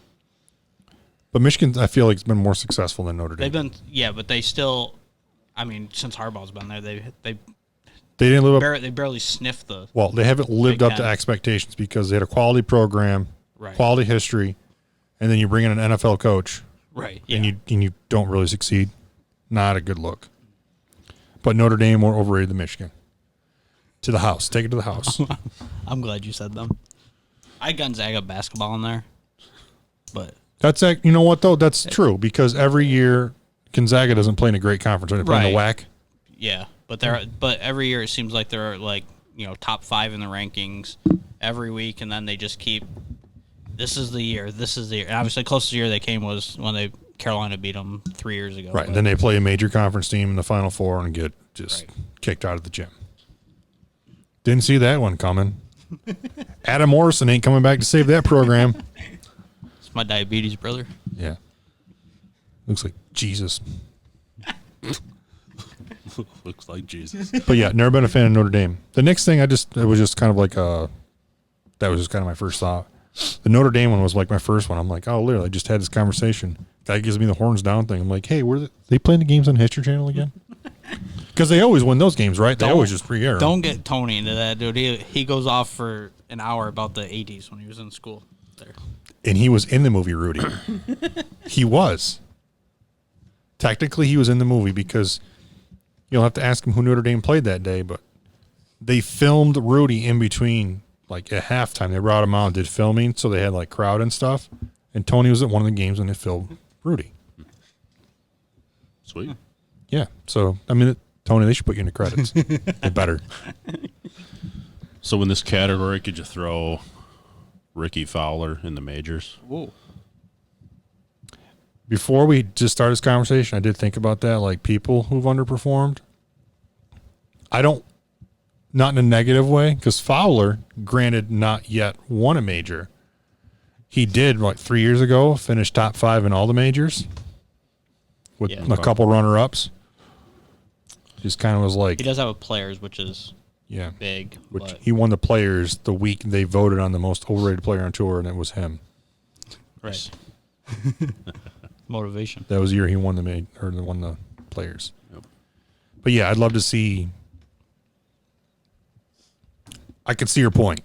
But Michigan, I feel like, has been more successful than Notre Dame. They've been, yeah, but they still, I mean, since Harbaugh's been there, they didn't live up. They barely sniffed the. Well, they haven't lived up Big to Ten. expectations because they had a quality program, Right. quality history, and then you bring in an NFL coach, Right. and you don't really succeed. Not a good look. But Notre Dame more overrated than Michigan. To the house. Take it to the house. I'm glad you said them. I had Gonzaga basketball in there, but That's you know what though? That's true because every year Gonzaga doesn't play in a great conference. They play in the WAC. yeah, but every year it seems like they're like top 5 in the rankings every week, and then they just keep. This is the year. This is the year. And obviously, closest year they came was when Carolina beat them 3 years ago. Right, and then they play a major conference team in the Final Four and get just kicked out of the gym. Didn't see that one coming. Adam Morrison ain't coming back to save that program. It's my diabetes brother. Yeah. Looks like Jesus. Looks like Jesus. But yeah, never been a fan of Notre Dame. The next thing it was just kind of like that was just kind of my first thought. The Notre Dame one was like my first one. I'm like, oh, literally, I just had this conversation. Guy gives me the horns down thing. I'm like, hey, they playing the games on History Channel again? Because they always win those games, right? They always just re-air them. Don't get Tony into that, dude. He goes off for an hour about the 80s when he was in school. There. And he was in the movie, Rudy. He was. Technically, he was in the movie because you'll have to ask him who Notre Dame played that day, but they filmed Rudy in between, like at halftime. They brought him out and did filming, so they had like crowd and stuff. And Tony was at one of the games when they filmed Rudy. Sweet. Yeah. So, I mean, Tony, they should put you in the credits. They better. So in this category, could you throw Ricky Fowler in the majors? Whoa. Before we just started this conversation, I did think about that, like people who've underperformed. I don't, not in a negative way, because Fowler, granted, not yet won a major. He did, like 3 years ago, finish top 5 in all the majors with a couple runner-ups. Just kind of was like... He does have a Players, which is big. Which he won the Players the week they voted on the most overrated player on tour, and it was him. Right. Motivation. That was the year he won won the Players. Yep. But yeah, I'd love to see... I could see your point.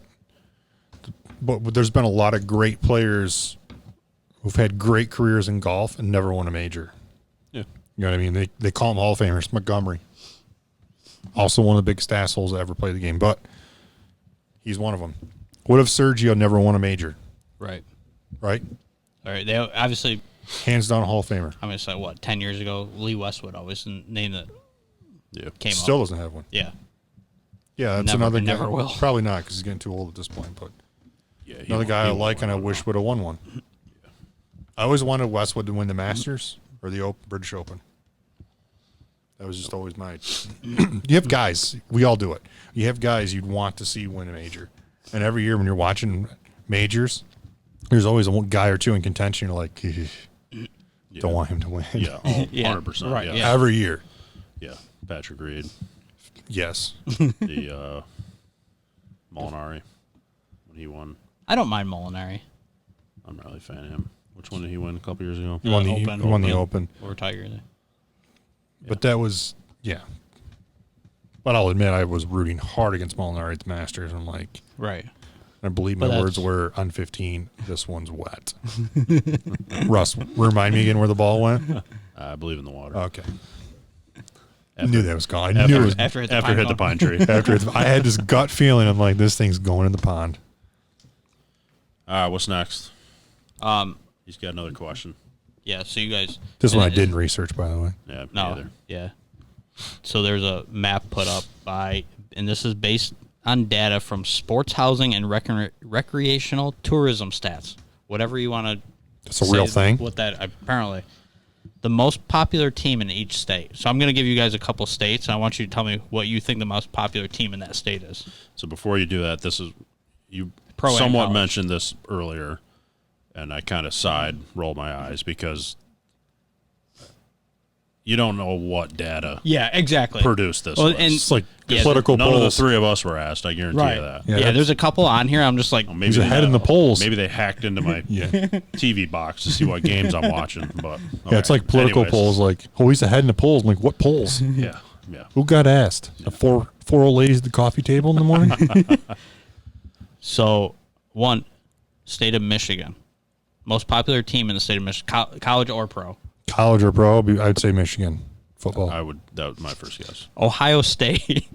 But there's been a lot of great players who've had great careers in golf and never won a major. Yeah. You know what I mean? They call him Hall of Famers. Montgomery. Also one of the biggest assholes that ever played the game, but he's one of them. What if Sergio never won a major? Right. Right? All right. They obviously... Hands down Hall of Famer. I'm going to say, 10 years ago, Lee Westwood always named it. Yeah. Still doesn't have one. Yeah. Yeah, that's another guy. Never will. Probably not because he's getting too old at this point, but Yeah, another guy I like and I wish would have won one. Yeah. I always wanted Westwood to win the Masters or the British Open. That was just always my... You have guys. We all do it. You have guys you'd want to see win a major. And every year when you're watching majors, there's always a guy or two in contention. You're like, don't want him to win. Yeah, 100%. Right, Yeah. Every year. Yeah, Patrick Reed. Yes. The Molinari, when he won. I don't mind Molinari. I'm not really a fan of him. Which one did he win a couple years ago? He won the Open. Or Tiger. Yeah. But that was, But I'll admit I was rooting hard against Molinari at the Masters. I'm like, right. I believe my words were on 15. This one's wet. Russ, remind me again where the ball went. I believe in the water. Okay. I knew that was gone. I knew it was After it hit the pine tree. I had this gut feeling. I'm like, this thing's going in the pond. All right, what's next? He's got another question. Yeah, so you guys... This one I didn't research, by the way. Yeah, No, either. yeah. So there's a map put up and this is based on data from sports housing and recreational tourism stats. Whatever you want to... That's a real thing? What that, apparently. The most popular team in each state. So I'm going to give you guys a couple states, and I want you to tell me what you think the most popular team in that state is. So before you do that, you Pro and somewhat college. mentioned this earlier, and I kind of rolled my eyes because you don't know what data Yeah, exactly. produced this. Well, list. and It's like Yeah, political None of the polls. three of us were asked. I guarantee Right. you that. Yeah, Yeah, there's a couple on here. I'm just like, Maybe He's they ahead in the polls. Maybe they hacked into my Yeah. TV box to see what games I'm watching. But Yeah, it's like political Anyways. polls. Like, oh, he's ahead in the polls. I'm like, what polls? Yeah, yeah. Who got asked? The four old ladies at the coffee table in the morning? so one, state of Michigan. Most popular team in the state of Michigan, college or pro. College or pro? I'd say Michigan football. That was my first guess. Ohio State.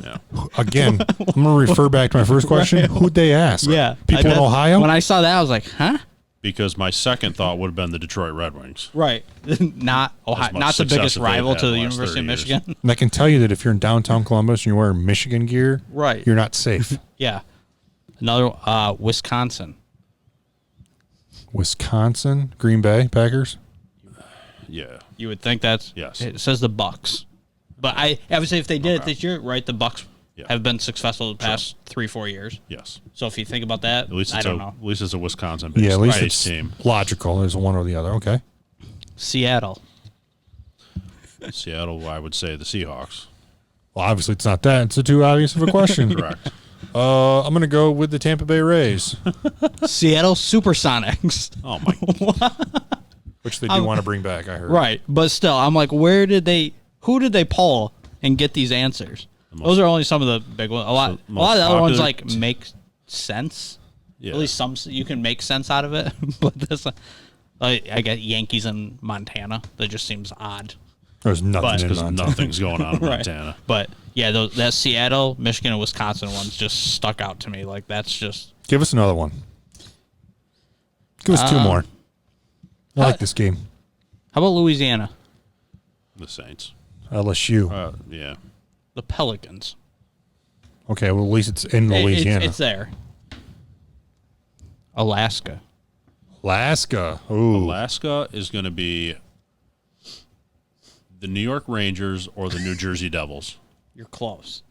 Yeah. Again, I'm going to refer back to my first question. Who'd they ask? People in Ohio? When I saw that, I was like, huh? Because my second thought would have been the Detroit Red Wings. Right. Not Ohio, much not the success biggest as they've rival had to in the the last University of 30 years. Michigan. And I can tell you that if you're in downtown Columbus and you're wearing Michigan gear, Right. you're not safe. Yeah. Another, Wisconsin. Wisconsin, Green Bay, Packers. Yeah. You would think that's... Yes. It says the Bucks. But I would say if they did it this year, right, the Bucks have been successful the past 3-4 years. Yes. So if you think about that, At least I it's don't know. At least it's a Wisconsin Yeah, at least based it's team. logical. There's one or the other. Okay. Seattle. Seattle, I would say the Seahawks. Well, obviously it's not that. It's too obvious of a question. Correct. I'm going to go with the Tampa Bay Rays, Seattle Supersonics. Oh my! which they do want to bring back, I heard. Right, but still, I'm like, who did they poll and get these answers? Those are only some of the big ones. A lot of the other ones like make sense. Yeah. At least some you can make sense out of it. But this, I get Yankees and Montana. That just seems odd. There's nothing in because Montana. nothing's going on in Montana. But yeah, that Seattle, Michigan, and Wisconsin ones just stuck out to me. Like that's just. Give us another one. Give us two more. I like this game. How about Louisiana? The Saints. LSU. Yeah. The Pelicans. Okay, well, at least it's in Louisiana. It's there. Alaska. Ooh. Alaska is going to be the New York Rangers or the New Jersey Devils. You're close.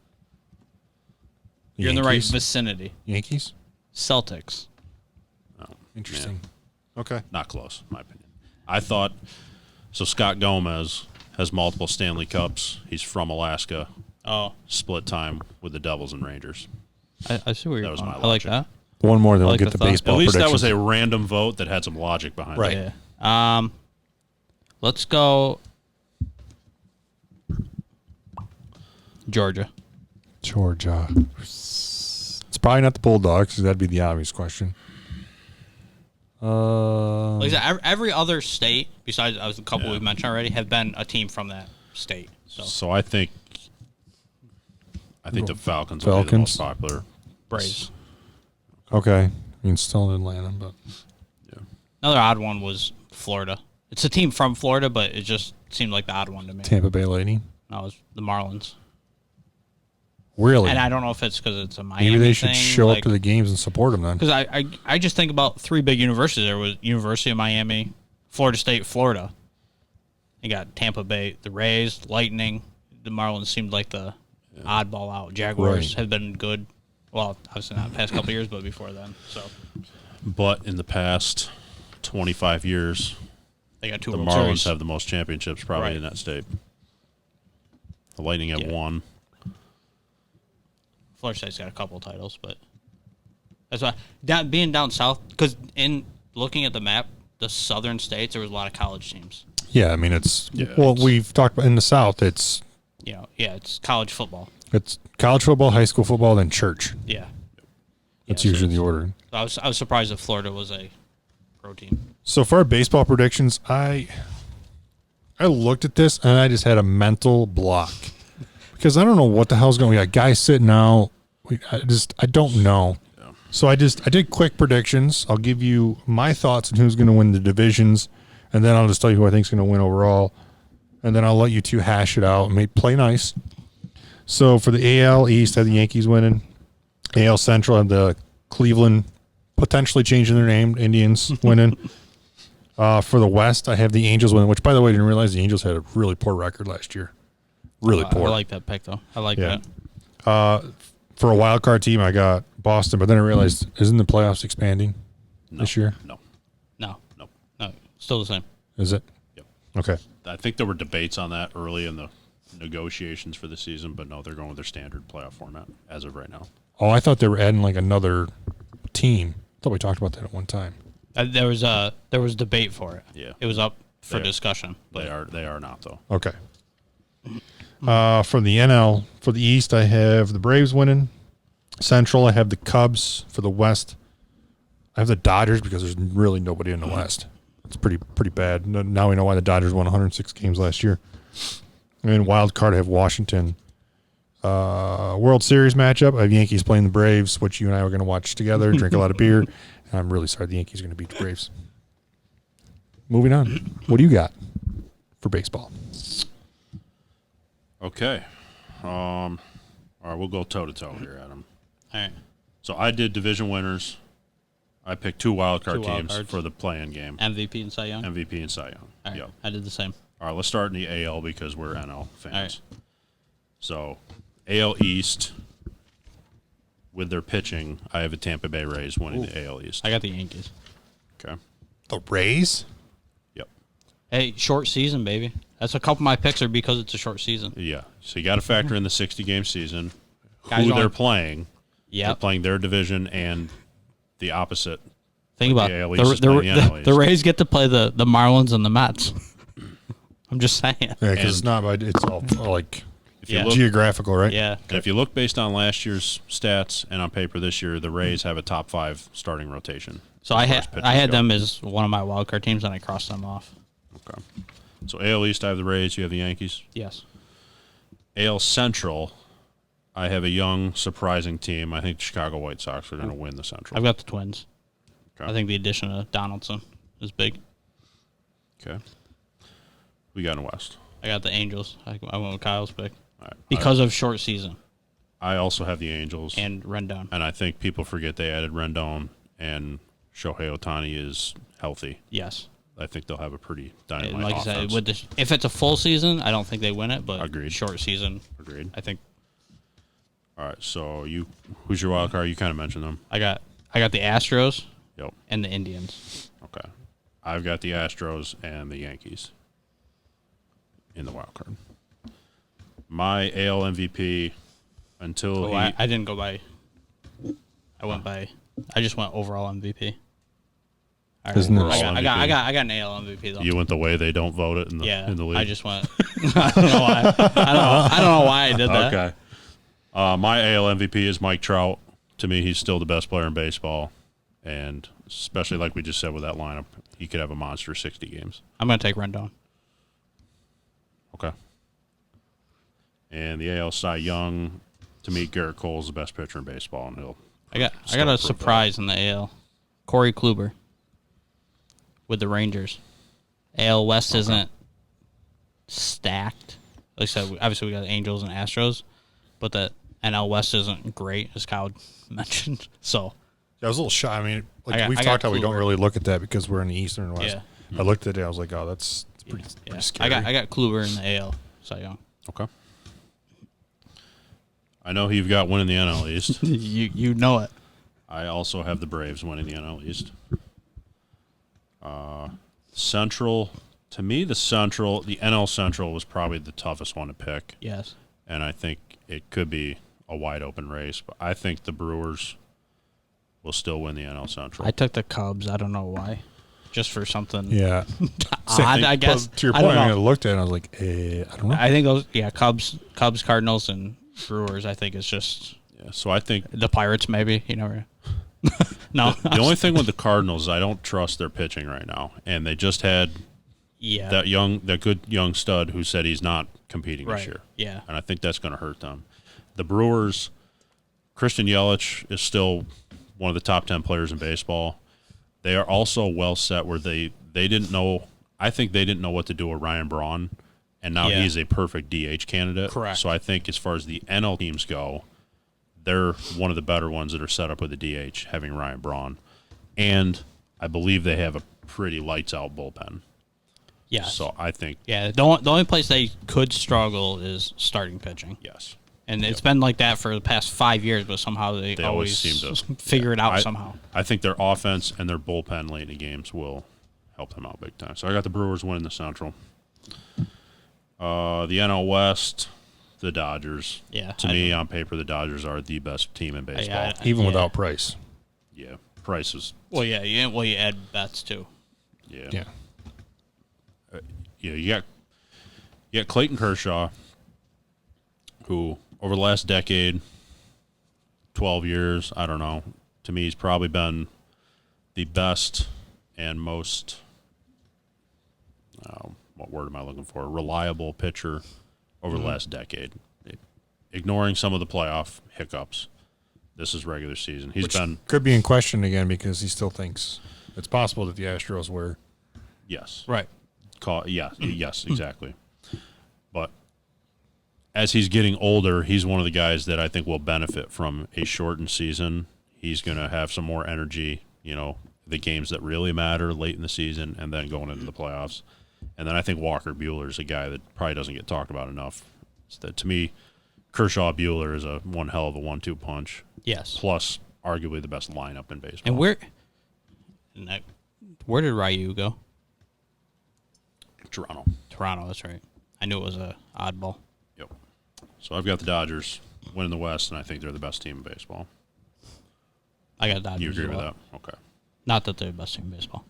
You're in the right vicinity. Yankees? Celtics. Oh, Interesting. man. Okay. Not close, in my opinion. I thought so. Scott Gomez has multiple Stanley Cups. He's from Alaska. Oh, Split time with the Devils and Rangers. I see where you're was going. my I like logic. that. One more, then we'll like get the to thought. baseball At least predictions. that was a random vote that had some logic behind Right. it. Yeah. Let's go. Georgia. It's probably not the Bulldogs, because that'd be the obvious question. Like I said, every other state besides a couple we've mentioned already have been a team from that state. So I think the Falcons will be the most popular. Braves. Okay. I mean, still in Atlanta, but Another odd one was Florida. It's a team from Florida, but it just seemed like the odd one to me. Tampa Bay Lightning. No, it was the Marlins. Really? And I don't know if it's because it's a Miami Maybe they should thing, show up to the games and support them then. Because I just think about three big universities. There was University of Miami, Florida State, Florida. You got Tampa Bay, the Rays, Lightning. The Marlins seemed like the oddball out. Jaguars have been good. Well, obviously not the past couple of years, but before then. So, But in the past 25 years, they got two the World Marlins Series. have the most championships probably in that state. The Lightning have one. Florida State's got a couple titles, but that's why being down south. Because in looking at the map, the southern states there was a lot of college teams. Yeah, I mean we've talked about in the South. It's It's college football. It's college football, high school football, then church. Yeah, That's usually the order. I was surprised that Florida was a pro team. So for our baseball predictions, I looked at this and I just had a mental block because I don't know what the hell's going on. We got guys sitting out. I don't know. Yeah. So I did quick predictions. I'll give you my thoughts on who's going to win the divisions, and then I'll just tell you who I think is going to win overall, and then I'll let you two hash it out and play nice. So for the AL East, I have the Yankees winning. AL Central, I have the Cleveland potentially changing their name, Indians winning. For the West, I have the Angels winning, which, by the way, I didn't realize the Angels had a really poor record last year. Really poor. I like that pick, though. I like that. For a wild card team, I got Boston, but then I realized, isn't the playoffs expanding this year? No. Still the same. Is it? Yep. Okay. I think there were debates on that early in the negotiations for the season, but no, they're going with their standard playoff format as of right now. Oh, I thought they were adding like another team. I thought we talked about that at one time. There was debate for it. Yeah. It was up for discussion. But They are not, though. Okay. For the NL, for the East, I have the Braves winning. Central, I have the Cubs. For the West, I have the Dodgers because there's really nobody in the West. It's pretty bad. Now we know why the Dodgers won 106 games last year. And in wild card, I have Washington. World Series matchup, I have Yankees playing the Braves, which you and I are going to watch together, drink a lot of beer. And I'm really sorry the Yankees are going to beat the Braves. Moving on. What do you got for baseball? Okay. All right, we'll go toe-to-toe here, Adam. all right. So I did division winners. I picked two wild card Two wild teams cards. for the play-in game. MVP and Cy Young. MVP and Cy Young. All right. Yep. I did the same. All right, let's start in the AL because we're NL fans. All right. So AL East, with their pitching, I have the Tampa Bay Rays winning the AL East. I got the Yankees. Okay. The Rays? Yep. Hey, short season, baby. That's a couple of my picks are because it's a short season. Yeah. So you got to factor in the 60-game season, Guys who only- they're playing. Yeah. playing their division and the opposite. Think about the AL it. East is playing the NL East. The Rays get to play the Marlins and the Mets. I'm just saying. Yeah, because it's not. It's all like If you Yeah. look, geographical, right? Yeah. and if you look based on last year's stats and on paper this year, the Rays have a top 5 starting rotation. So as I far had as pitchers I had go. them as one of my wild card teams, and I crossed them off. Okay. So AL East, I have the Rays. You have the Yankees. Yes. AL Central, I have a young, surprising team. I think the Chicago White Sox are going to win the Central. I've got the Twins. Okay. I think the addition of Donaldson is big. Okay. We got in the West. I got the Angels. I went with Kyle's pick All right. because of short season I also have the Angels. and Rendon. And I think people forget they added Rendon and Shohei Ohtani is healthy. Yes. I think they'll have a pretty dynamite And like offense. I said, with if it's a full season, I don't think they win it. But Agreed. short season, Agreed. I think All right. So who's your wild card? You kind of mentioned them. I got the Astros Yep. and the Indians. Okay. I've got the Astros and the Yankees in the wild card. My AL MVP until Oh, I didn't go by. I went by. I just went overall MVP. All right. Isn't it- I got an AL MVP though. you went the way they don't vote it in the league. I just went. I don't know why. I don't know why I did that. Okay. My AL MVP is Mike Trout. To me, he's still the best player in baseball, and especially like we just said with that lineup, he could have a monster 60 games. I'm gonna take Rendon. Okay. And the AL Cy Young, to me, Garrett Cole is the best pitcher in baseball, and he'll. I got still a prove surprise in the AL. Corey Kluber with the Rangers. AL West isn't stacked. Like I said, obviously we got Angels and Astros, but the NL West isn't great, as Kyle mentioned. So I was a little shy. I mean, like I we've got talked how we don't Kluber. really look at that because we're in the Eastern and West. Yeah. I looked at it. I was like, oh, that's pretty, yeah, pretty scary. I got Kluber in the AL. Cy Young. Okay. I know who you've got winning the NL East. you know it. I also have the Braves winning the NL East. Central, to me, the NL Central was probably the toughest one to pick, Yes. and I think it could be a wide open race. But I think the Brewers will still win the NL Central. I took the Cubs. I don't know why. Just for something Yeah. odd, I guess. But to your I point, don't I know. looked at it and I was like, I don't know. I think those, Cubs, Cardinals, and Brewers. I think is just Yeah, so I think the Pirates. Maybe No, the only thing with the Cardinals, I don't trust their pitching right now, and they just had yeah, that good young stud who said he's not competing right. this year. Yeah, And I think that's going to hurt them. The Brewers, Christian Yelich is still one of the top 10 players in baseball. They are also well set where they didn't know. I think they didn't know what to do with Ryan Braun, and now Yeah. he's a perfect DH candidate. Correct. So I think as far as the NL teams go, they're one of the better ones that are set up with the DH, having Ryan Braun. And I believe they have a pretty lights-out bullpen. yeah. So I think, Yeah, the only place they could struggle is starting pitching, yes. and it's been like that for the past 5 years. But somehow they always always seem to figure it out I- somehow. I think their offense and their bullpen late in the games will help them out big time. So I got the Brewers winning the Central. The NL West, the Dodgers. Yeah, To me, on paper, the Dodgers are the best team in baseball. Even yeah. without Price. Yeah. Price is, Well, yeah, you add bets too. yeah. Yeah. Yeah, you got Clayton Kershaw, who over the last decade, 12 years, I don't know, to me he's probably been the best and most, what word am I looking for, reliable pitcher over the last decade. Ignoring some of the playoff hiccups, this is regular season. He's Which been, could be in question again because he still thinks it's possible that the Astros were. yes. Right. Yes, exactly. But as he's getting older, he's one of the guys that I think will benefit from a shortened season. He's going to have some more energy, the games that really matter late in the season and then going into the playoffs. And then I think Walker Buehler is a guy that probably doesn't get talked about enough. It's that, to me, Kershaw Buehler is one hell of a 1-2 punch, Yes. plus arguably the best lineup in baseball. And where did Ryu go? Toronto. Toronto. That's right. I knew it was a oddball. Yep. So I've got the Dodgers winning the West, and I think they're the best team in baseball. I got Dodgers. You agree as with well. that? Okay. Not that they're the best team in baseball.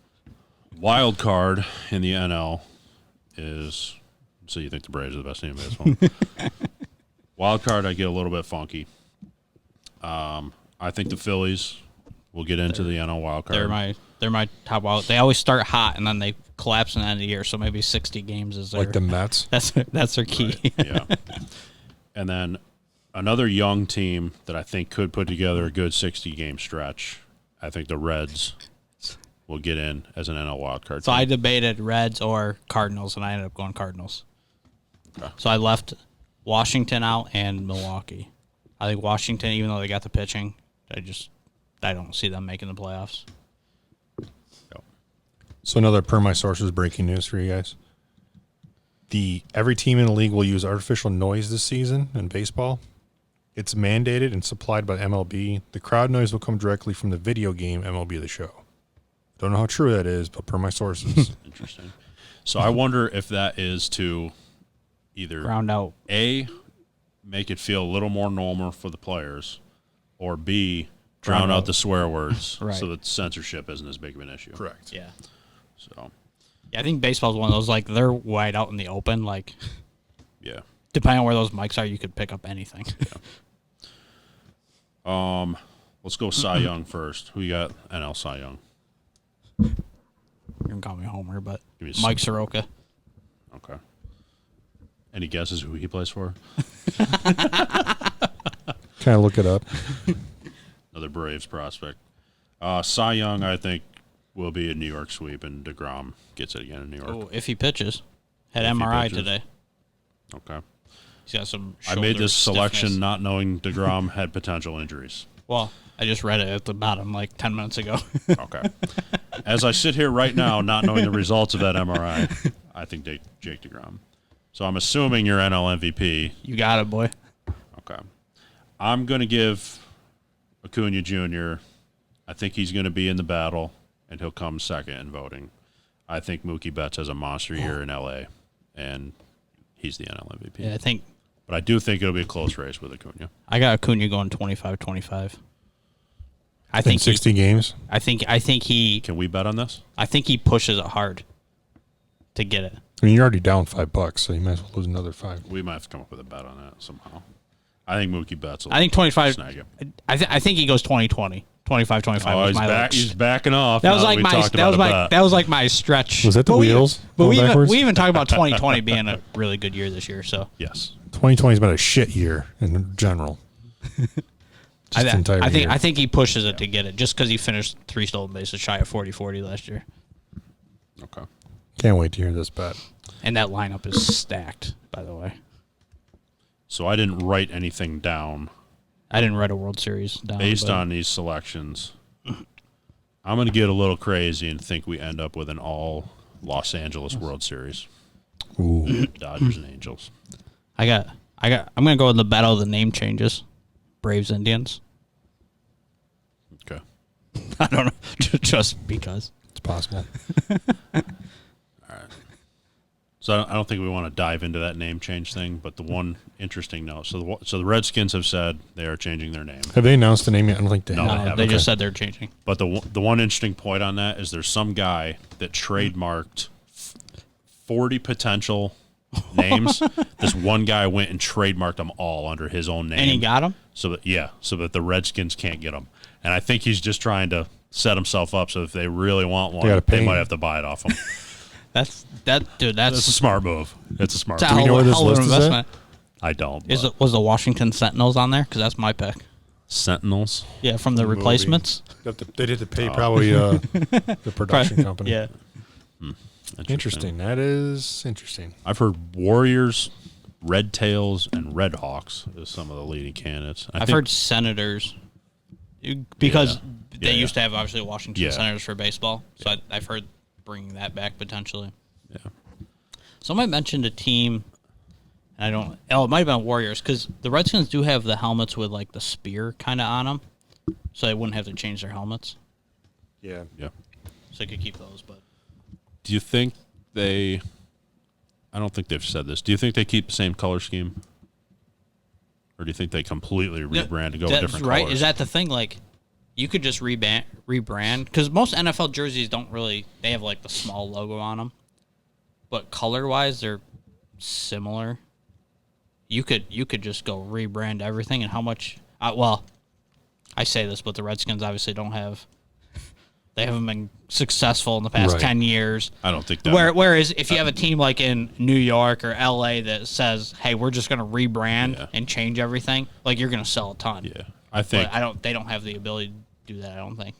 Wild card in the NL is. So you think the Braves are the best team in baseball? Wild card, I get a little bit funky. I think the Phillies will get into the NL wild card. They're my top wild. They always start hot and then they collapse in the end of the year. So maybe 60 games is their, Like the Mets. That's their key. Right, yeah. And then another young team that I think could put together a good 60-game stretch. I think the Reds will get in as an NL wild card. So team. I debated Reds or Cardinals, and I ended up going Cardinals. Okay. So I left Washington out and Milwaukee. I think Washington, even though they got the pitching, I don't see them making the playoffs. So another per my sources breaking news for you guys. Every team in the league will use artificial noise this season in baseball. It's mandated and supplied by MLB. The crowd noise will come directly from the video game MLB The Show. Don't know how true that is, but per my sources. Interesting. So I wonder if that is to either Round out. A, make it feel a little more normal for the players, or B, drown out the swear words Right. so that censorship isn't as big of an issue. Correct. Yeah. So, Yeah, I think baseball's one of those, like, they're wide out in the open. Like, yeah. depending on where those mics are, you could pick up anything. Let's go Cy Young first. Who you got NL Cy Young? You can call me Homer, but Give me Mike some- Soroka. Okay. Any guesses who he plays for? Can I look it up? Another Braves prospect. Cy Young, I think, will be a New York sweep, and DeGrom gets it again in New York. Oh, if he pitches. Had If he MRI pitches. today. Okay. He's got some I made this shoulder selection stiffness. not knowing DeGrom had potential injuries. Well, I just read it at the bottom like 10 minutes ago. Okay. As I sit here right now, not knowing the results of that MRI, I think Jake DeGrom. So I'm assuming you're NL MVP. You got it, boy. Okay. I'm going to give Acuna Jr. I think he's going to be in the battle, and he'll come second in voting. I think Mookie Betts has a monster year in L.A., and he's the NL MVP. Yeah, I think But I do think it'll be a close race with Acuna. I got Acuna going 25-25. I In think 60 games? I think he Can we bet on this? pushes it hard to get it. I mean, you're already down $5, so you might as well lose another $5. We might have to come up with a bet on that somehow. I think Mookie Betts will I think 25. snag it. I think he goes 20-20. 25-25 Oh, was he's my back. looks. He's backing off. That was now like we my talked that about was a my bet. that was like my stretch. Was that the wheels But going backwards? we even talked about 2020 being a really good year this year. So Yes. 2020 has been a shit year in general. Just entire year. I think he pushes it to get it just because he finished 3 stolen bases shy of 40-40 last year, Okay. Can't wait to hear this bet. and that lineup is stacked. By the way, So I didn't write anything down I didn't write a World Series down based but on these selections. I'm going to get a little crazy and think we end up with an all Los Angeles World Series. Ooh. Dodgers and Angels. I'm gonna go with the battle of the name changes, Braves Indians. Okay. I don't know, just because. It's possible. So I don't think we want to dive into that name change thing, but the one interesting note. So the Redskins have said they are changing their name. Have they announced the name yet? I don't think they No, have. they haven't. They just Okay. said they're changing. But the one interesting point on that is there's some guy that trademarked 40 potential names. This one guy went and trademarked them all under his own name. And he got them? so that the Redskins can't get them. And I think he's just trying to set himself up so if they really want one, gotta pay they might him. have to buy it off him. That's That's a smart move. It's a smart It's a move. we know where this hell of an list is at? investment. I don't. Is but- it was the Washington Sentinels on there? Because that's my pick. Sentinels? Yeah, from the replacements. They did to pay probably the production company. Yeah. Interesting. That is interesting. I've heard Warriors, Red Tails, and Red Hawks as some of the leading candidates. I've heard Senators because they Yeah. used to have obviously Washington Yeah. Senators for baseball. So I've heard bringing that back potentially. Yeah. Somebody mentioned a team. And I don't. Oh, it might have been Warriors because the Redskins do have the helmets with like the spear kind of on them, so they wouldn't have to change their helmets. Yeah. Yeah. So they could keep those. But Do you think they? I don't think they've said this. Do you think they keep the same color scheme, or do you think they completely rebrand and go with that's different right. colors? Is that the thing? Like, you could just rebrand because most NFL jerseys don't really. They have like the small logo on them, but color wise they're similar. You could just go rebrand everything and how much. Well, I say this, but the Redskins obviously don't have. They haven't been successful in the past 10 years. I don't think that. Whereas if you have a team like in New York or LA that says, "Hey, we're just going to rebrand and change everything," like you're going to sell a ton. Yeah, I think. But they don't have the ability to do that. I don't think.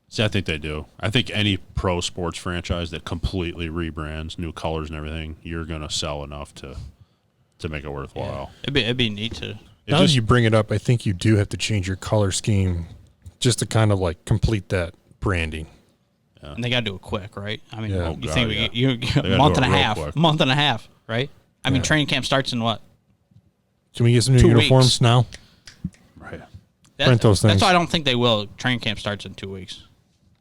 See, I think they do. I think any pro sports franchise that completely rebrands, new colors and everything, you're going to sell enough to make it worthwhile. Yeah. It'd be neat to. Now that you bring it up, I think you do have to change your color scheme just to kind of like complete that branding. And they got to do it quick, right? I mean, Yeah. you think you gotta a month do and it a real half, quick. month and a half, right? I mean, training camp starts in what? Can we get some new 2 uniforms weeks. now? Right. Print those things. That's why I don't think they will. Training camp starts in 2 weeks,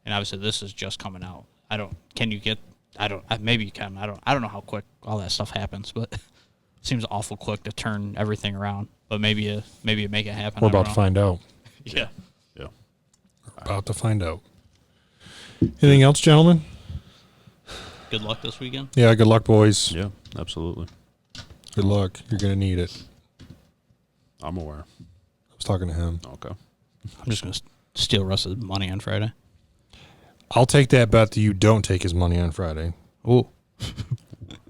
and obviously this is just coming out. Can you get? Maybe you can. I don't know how quick all that stuff happens, but it seems awful quick to turn everything around. But maybe you make it happen. We're about to find out. Yeah. Yeah. About to find out. Anything else, gentlemen? Good luck this weekend. Yeah, good luck, boys. Yeah, absolutely. Good luck. You're going to need it. I'm aware. I was talking to him. Okay. I'm just gonna steal Russ's money on Friday. I'll take that bet that you don't take his money on Friday. Ooh.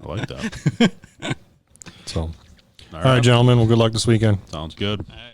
I like that. So, all right, gentlemen. Well, good luck this weekend. Sounds good. All right.